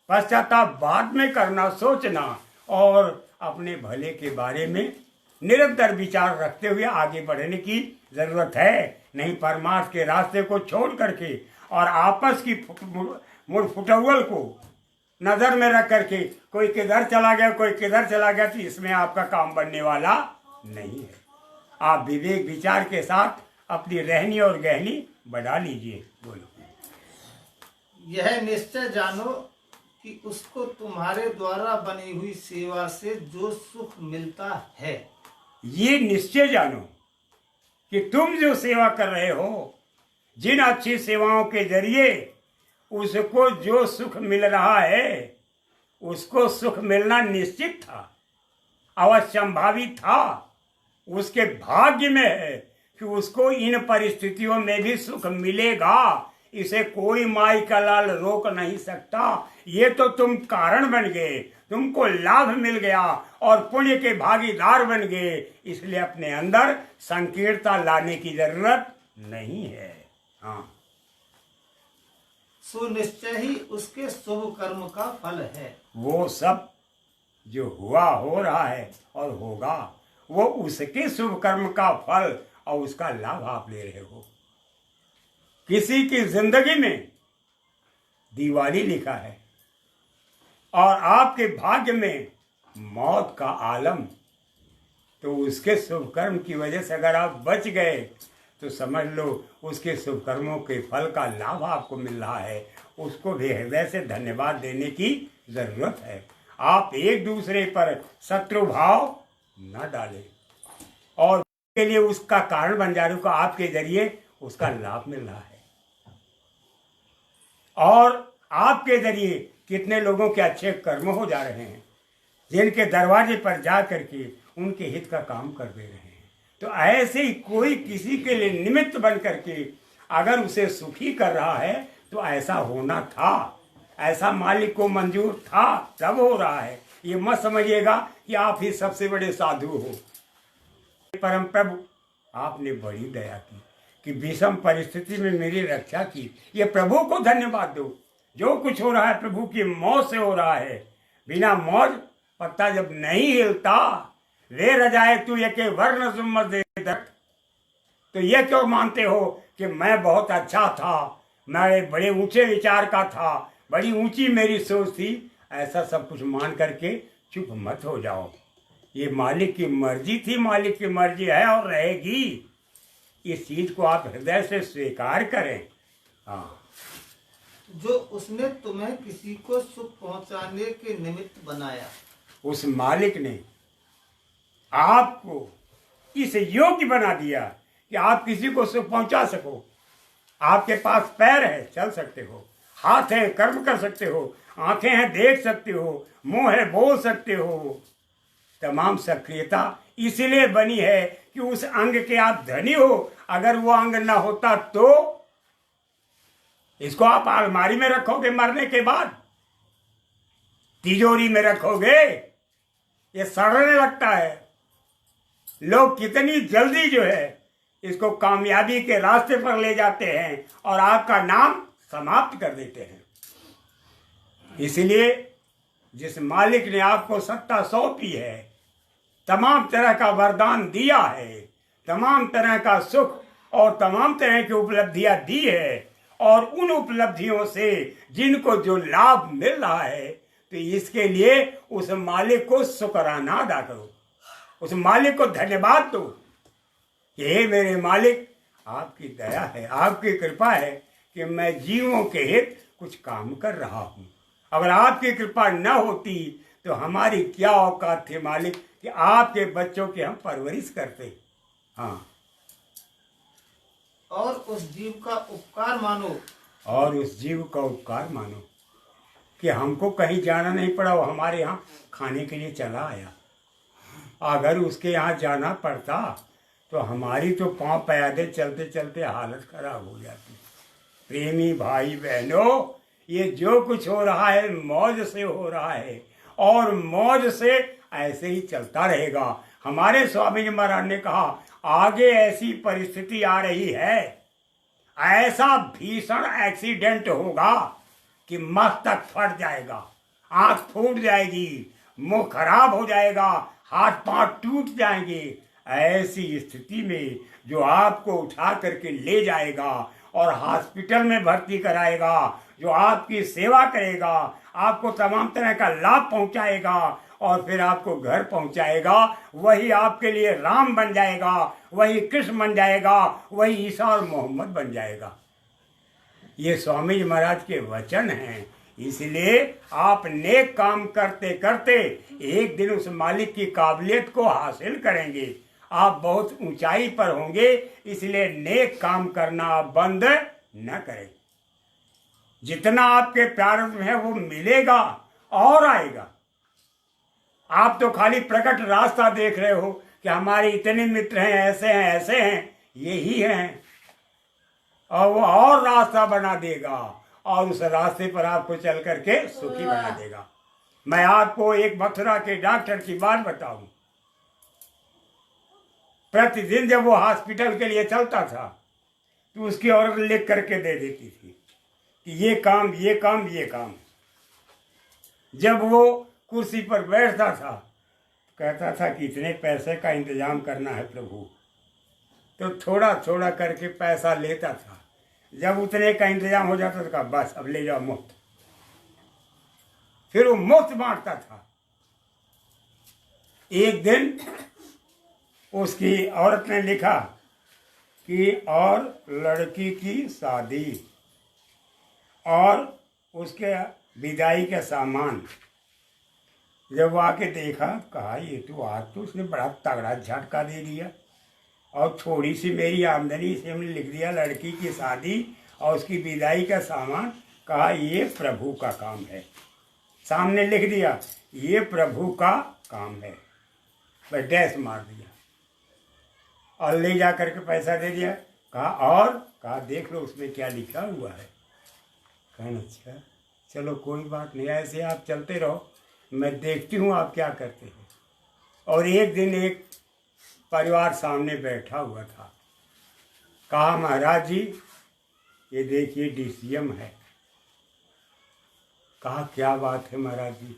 पश्चाताप बाद में करना, सोचना और अपने भले के बारे में निरंतर विचार रखते हुए आगे बढ़ने की जरूरत है। नहीं परमार्थ के रास्ते को छोड़ करके और आपस की मुड़फुटौल को नजर में रख करके कोई किधर चला गया, कोई किधर चला गया, तो इसमें आपका काम बनने वाला नहीं है। आप विवेक विचार के साथ अपनी रहनी और गहनी बढ़ा लीजिए। बोलो। यह निश्चय जानो कि उसको तुम्हारे द्वारा बनी हुई सेवा से जो सुख मिलता है। ये निश्चय जानो कि तुम जो सेवा कर रहे हो, जिन अच्छी सेवाओं के जरिए उसको जो सुख मिल रहा है, उसको सुख मिलना निश्चित था, अवश्यंभावी था। उसके भाग्य में है कि उसको इन परिस्थितियों में भी सुख मिलेगा। इसे कोई माई का लाल रोक नहीं सकता। ये तो तुम कारण बन गए, तुमको लाभ मिल गया और पुण्य के भागीदार बन गए, इसलिए अपने अंदर संकीर्णता लाने की जरूरत नहीं है। हाँ, सुनिश्चय ही उसके शुभ कर्म का फल है। वो सब जो हुआ, हो रहा है और होगा, वो उसके शुभ कर्म का फल और उसका लाभ आप ले रहे हो। किसी की जिंदगी में दिवाली लिखा है और आपके भाग्य में मौत का आलम, तो उसके शुभ कर्म की वजह से अगर आप बच गए तो समझ लो उसके शुभ कर्मों के फल का लाभ आपको मिल रहा है। उसको भी हृदय से धन्यवाद देने की जरूरत है। आप एक दूसरे पर शत्रु भाव न डालें और के लिए उसका कारण बन जा रहे हो, आपके जरिए उसका लाभ मिल रहा है और आपके जरिए कितने लोगों के अच्छे कर्म हो जा रहे हैं, जिनके दरवाजे पर जा करके उनके हित का काम कर दे रहे हैं। तो ऐसे ही कोई किसी के लिए निमित्त बन करके अगर उसे सुखी कर रहा है तो ऐसा होना था, ऐसा मालिक को मंजूर था, तब हो रहा है। ये मत समझिएगा कि आप ही सबसे बड़े साधु हो। परम प्रभु, आपने बड़ी दया की कि विषम परिस्थिति में मेरी रक्षा की। ये प्रभु को धन्यवाद दो। जो कुछ हो रहा है प्रभु की मौज से हो रहा है। बिना मौज पत्ता जब नहीं हिलता, वे रजाए तू ये के वर्ण सुमत दे दत्त, तो ये क्यों मानते हो कि मैं बहुत अच्छा था, मैं बड़े ऊंचे विचार का था, बड़ी ऊंची मेरी सोच थी। ऐसा सब कुछ मान करके चुप मत हो जाओ। ये मालिक की मर्जी थी, मालिक की मर्जी है और रहेगी। इस चीज को आप हृदय से स्वीकार करें। हाँ, जो उसने तुम्हें किसी को सुख पहुंचाने के निमित्त बनाया, उस मालिक ने आपको इस योग्य बना दिया कि आप किसी को सुख पहुंचा सको। आपके पास पैर है, चल सकते हो, हाथ है, कर्म कर सकते हो, आंखें हैं, देख सकते हो, मुंह है, बोल सकते हो। तमाम सक्रियता इसलिए बनी है कि उस अंग के आप धनी हो। अगर वो अंग न होता तो इसको आप अलमारी में रखोगे, मरने के बाद तिजोरी में रखोगे, ये सड़ने लगता है। लोग कितनी जल्दी जो है इसको कामयाबी के रास्ते पर ले जाते हैं और आपका नाम समाप्त कर देते हैं। इसलिए जिस मालिक ने आपको सत्ता सौंपी है, तमाम तरह का वरदान दिया है, तमाम तरह का सुख और तमाम तरह की उपलब्धियां दी है, और उन उपलब्धियों से जिनको जो लाभ मिल रहा है, तो इसके लिए उस मालिक को शुक्राना अदा करो, उस मालिक को धन्यवाद दो कि हे मेरे मालिक, आपकी दया है, आपकी कृपा है कि मैं जीवों के हित कुछ काम कर रहा हूँ। अगर आपकी कृपा न होती तो हमारी क्या औकात थी मालिक कि आपके बच्चों की हम परवरिश करते। हाँ, और उस जीव का उपकार मानो, और उस जीव का उपकार मानो कि हमको कहीं जाना नहीं पड़ा, वो हमारे यहाँ खाने के लिए चला आया। अगर उसके यहाँ जाना पड़ता तो हमारी तो पांव प्यादे चलते चलते हालत खराब हो जाती। प्रेमी भाई बहनों, ये जो कुछ हो रहा है मौज से हो रहा है और मौज से ऐसे ही चलता रहेगा। हमारे स्वामी जी महाराज ने कहा, आगे ऐसी परिस्थिति आ रही है, ऐसा भीषण एक्सीडेंट होगा कि मस्तक फट जाएगा, आंख फूट जाएगी, मुंह खराब हो जाएगा, हाथ पांव टूट जाएंगे। ऐसी स्थिति में जो आपको उठा करके ले जाएगा और हॉस्पिटल में भर्ती कराएगा, जो आपकी सेवा करेगा, आपको तमाम तरह का लाभ पहुंचाएगा और फिर आपको घर पहुंचाएगा, वही आपके लिए राम बन जाएगा, वही कृष्ण बन जाएगा, वही ईसा और मोहम्मद बन जाएगा। ये स्वामी जी महाराज के वचन हैं। इसलिए आप नेक काम करते करते एक दिन उस मालिक की काबिलियत को हासिल करेंगे। आप बहुत ऊंचाई पर होंगे, इसलिए नेक काम करना आप बंद न करें। जितना आपके प्रारब्ध में है वो मिलेगा और आएगा। आप तो खाली प्रकट रास्ता देख रहे हो कि हमारे इतने मित्र हैं, ऐसे हैं, ऐसे हैं, यही हैं, और वो और रास्ता बना देगा और उस रास्ते पर आपको चल करके सुखी बना देगा। मैं आपको एक मथुरा के डॉक्टर की बात बताऊं। प्रतिदिन जब वो हॉस्पिटल के लिए चलता था तो उसकी औरत लिख करके दे देती थी कि ये काम, ये काम, ये काम। जब वो कुर्सी पर बैठता था कहता था कि इतने पैसे का इंतजाम करना है प्रभु, तो थोड़ा थोड़ा करके पैसा लेता था। जब उतने का इंतजाम हो जाता था बस अब ले जाओ मुफ्त, फिर वो मुफ्त बांटता था। एक दिन उसकी औरत ने लिखा कि और लड़की की शादी और उसके विदाई के सामान जब वो आके देखा, कहा ये तो आज तो उसने बड़ा तगड़ा झटका दे दिया, और थोड़ी सी मेरी आमदनी से हमने लिख दिया लड़की की शादी और उसकी विदाई का सामान। कहा ये प्रभु का काम है, सामने लिख दिया ये प्रभु का काम है, बस डैश मार दिया और ले जा करके पैसा दे दिया। कहा और, कहा देख लो उसमें क्या लिखा हुआ है। कहा अच्छा चलो कोई बात नहीं, ऐसे आप चलते रहो, मैं देखती हूँ आप क्या करते हैं। और एक दिन एक परिवार सामने बैठा हुआ था। कहा महाराज जी ये देखिए DCM है। कहा क्या बात है महाराज जी।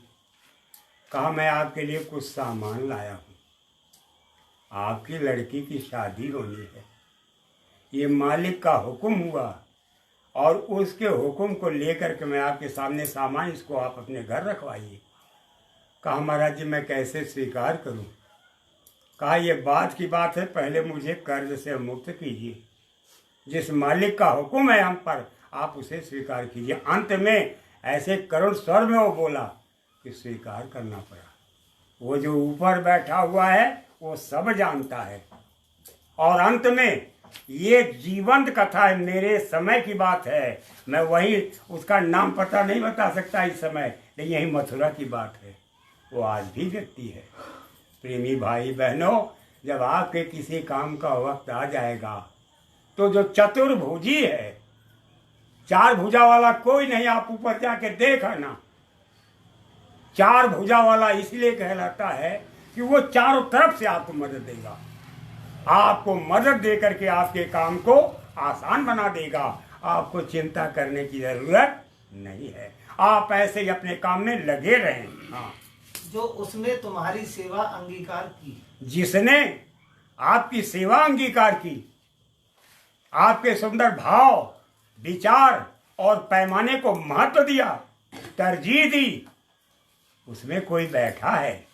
कहा मैं आपके लिए कुछ सामान लाया हूँ, आपकी लड़की की शादी होनी है, ये मालिक का हुक्म हुआ और उसके हुक्म को लेकर के मैं आपके सामने सामान, इसको आप अपने घर रखवाइए। कहा महाराज जी मैं कैसे स्वीकार करूं। कहा ये बात की बात है, पहले मुझे कर्ज से मुक्त कीजिए, जिस मालिक का हुक्म है हम पर आप उसे स्वीकार कीजिए। अंत में ऐसे करुण स्वर में वो बोला कि स्वीकार करना पड़ा। वो जो ऊपर बैठा हुआ है वो सब जानता है। और अंत में ये जीवंत कथा है, मेरे समय की बात है, मैं वही उसका नाम पता नहीं बता सकता इस समय, लेकिन यही मथुरा की बात है, वो आज भी व्यक्ति है। प्रेमी भाई बहनों, जब आपके किसी काम का वक्त आ जाएगा तो जो चतुर्भुजी है, चार भुजा वाला कोई नहीं, आप ऊपर जाके देखा ना, चार भुजा वाला इसलिए कहलाता है कि वो चारों तरफ से आपको मदद देगा, आपको मदद दे करके आपके काम को आसान बना देगा। आपको चिंता करने की जरूरत नहीं है, आप ऐसे ही अपने काम में लगे रहें। हाँ, जो उसने तुम्हारी सेवा अंगीकार की, जिसने आपकी सेवा अंगीकार की, आपके सुंदर भाव, विचार और पैमाने को महत्व दिया, तरजीह दी, उसमें कोई बैठा है,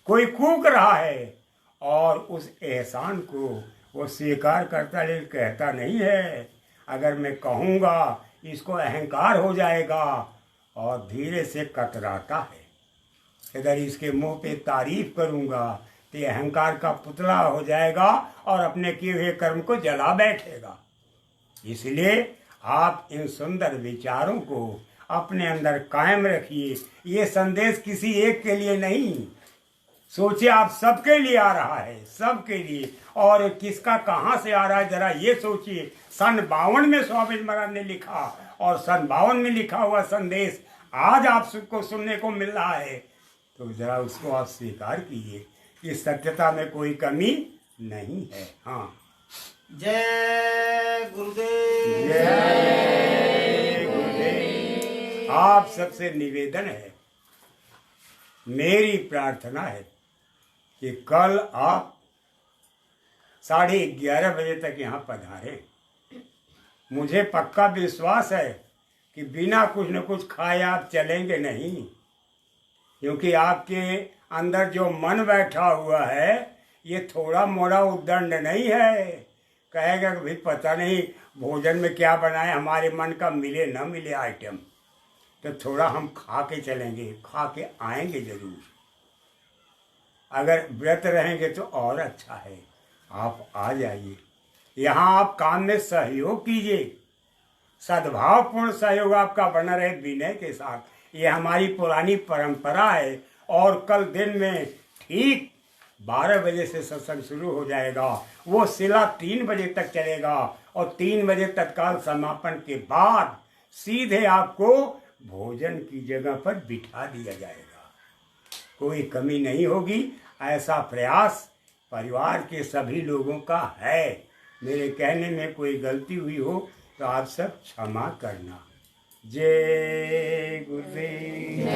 कोई कूक रहा है और उस एहसान को वो स्वीकार करता लेकिन कहता नहीं है। अगर मैं कहूँगा इसको अहंकार हो जाएगा और धीरे से कतराता है। अगर इसके मुंह पे तारीफ करूँगा तो ये अहंकार का पुतला हो जाएगा और अपने किए हुए कर्म को जला बैठेगा। इसलिए आप इन सुंदर विचारों को अपने अंदर कायम रखिए। ये संदेश किसी एक के लिए नहीं, सोचिए आप सबके लिए आ रहा है, सबके लिए। और किसका कहाँ से आ रहा है जरा ये सोचिए। सन 52 में स्वामी महाराज ने लिखा और सन 52 में लिखा हुआ संदेश आज आप सबको सुनने को मिल रहा है, तो जरा उसको आप स्वीकार कीजिए। इस सत्यता में कोई कमी नहीं है। हाँ, जय गुरुदेव। जय गुरुदेव। आप सबसे निवेदन है, मेरी प्रार्थना है कि कल आप 11:30 बजे तक यहाँ पधारें। मुझे पक्का विश्वास है कि बिना कुछ न कुछ खाए आप चलेंगे नहीं, क्योंकि आपके अंदर जो मन बैठा हुआ है ये थोड़ा मोड़ा उद्दंड नहीं है। कहेगा कि भाई पता नहीं भोजन में क्या बनाए, हमारे मन का मिले न मिले आइटम, तो थोड़ा हम खा के चलेंगे, खा के आएंगे जरूर। अगर व्रत रहेंगे तो और अच्छा है, आप आ जाइए यहाँ, आप काम में सहयोग कीजिए, सद्भावपूर्ण सहयोग आपका बना रहे विनय के साथ। ये हमारी पुरानी परंपरा है। और कल दिन में ठीक 12 बजे से सत्संग शुरू हो जाएगा, वो सिला 3 बजे तक चलेगा और 3 बजे तत्काल समापन के बाद सीधे आपको भोजन की जगह पर बिठा दिया जाएगा। कोई कमी नहीं होगी। ऐसा प्रयास परिवार के सभी लोगों का है। मेरे कहने में कोई गलती हुई हो तो आप सब क्षमा करना। जय गुरुदेव।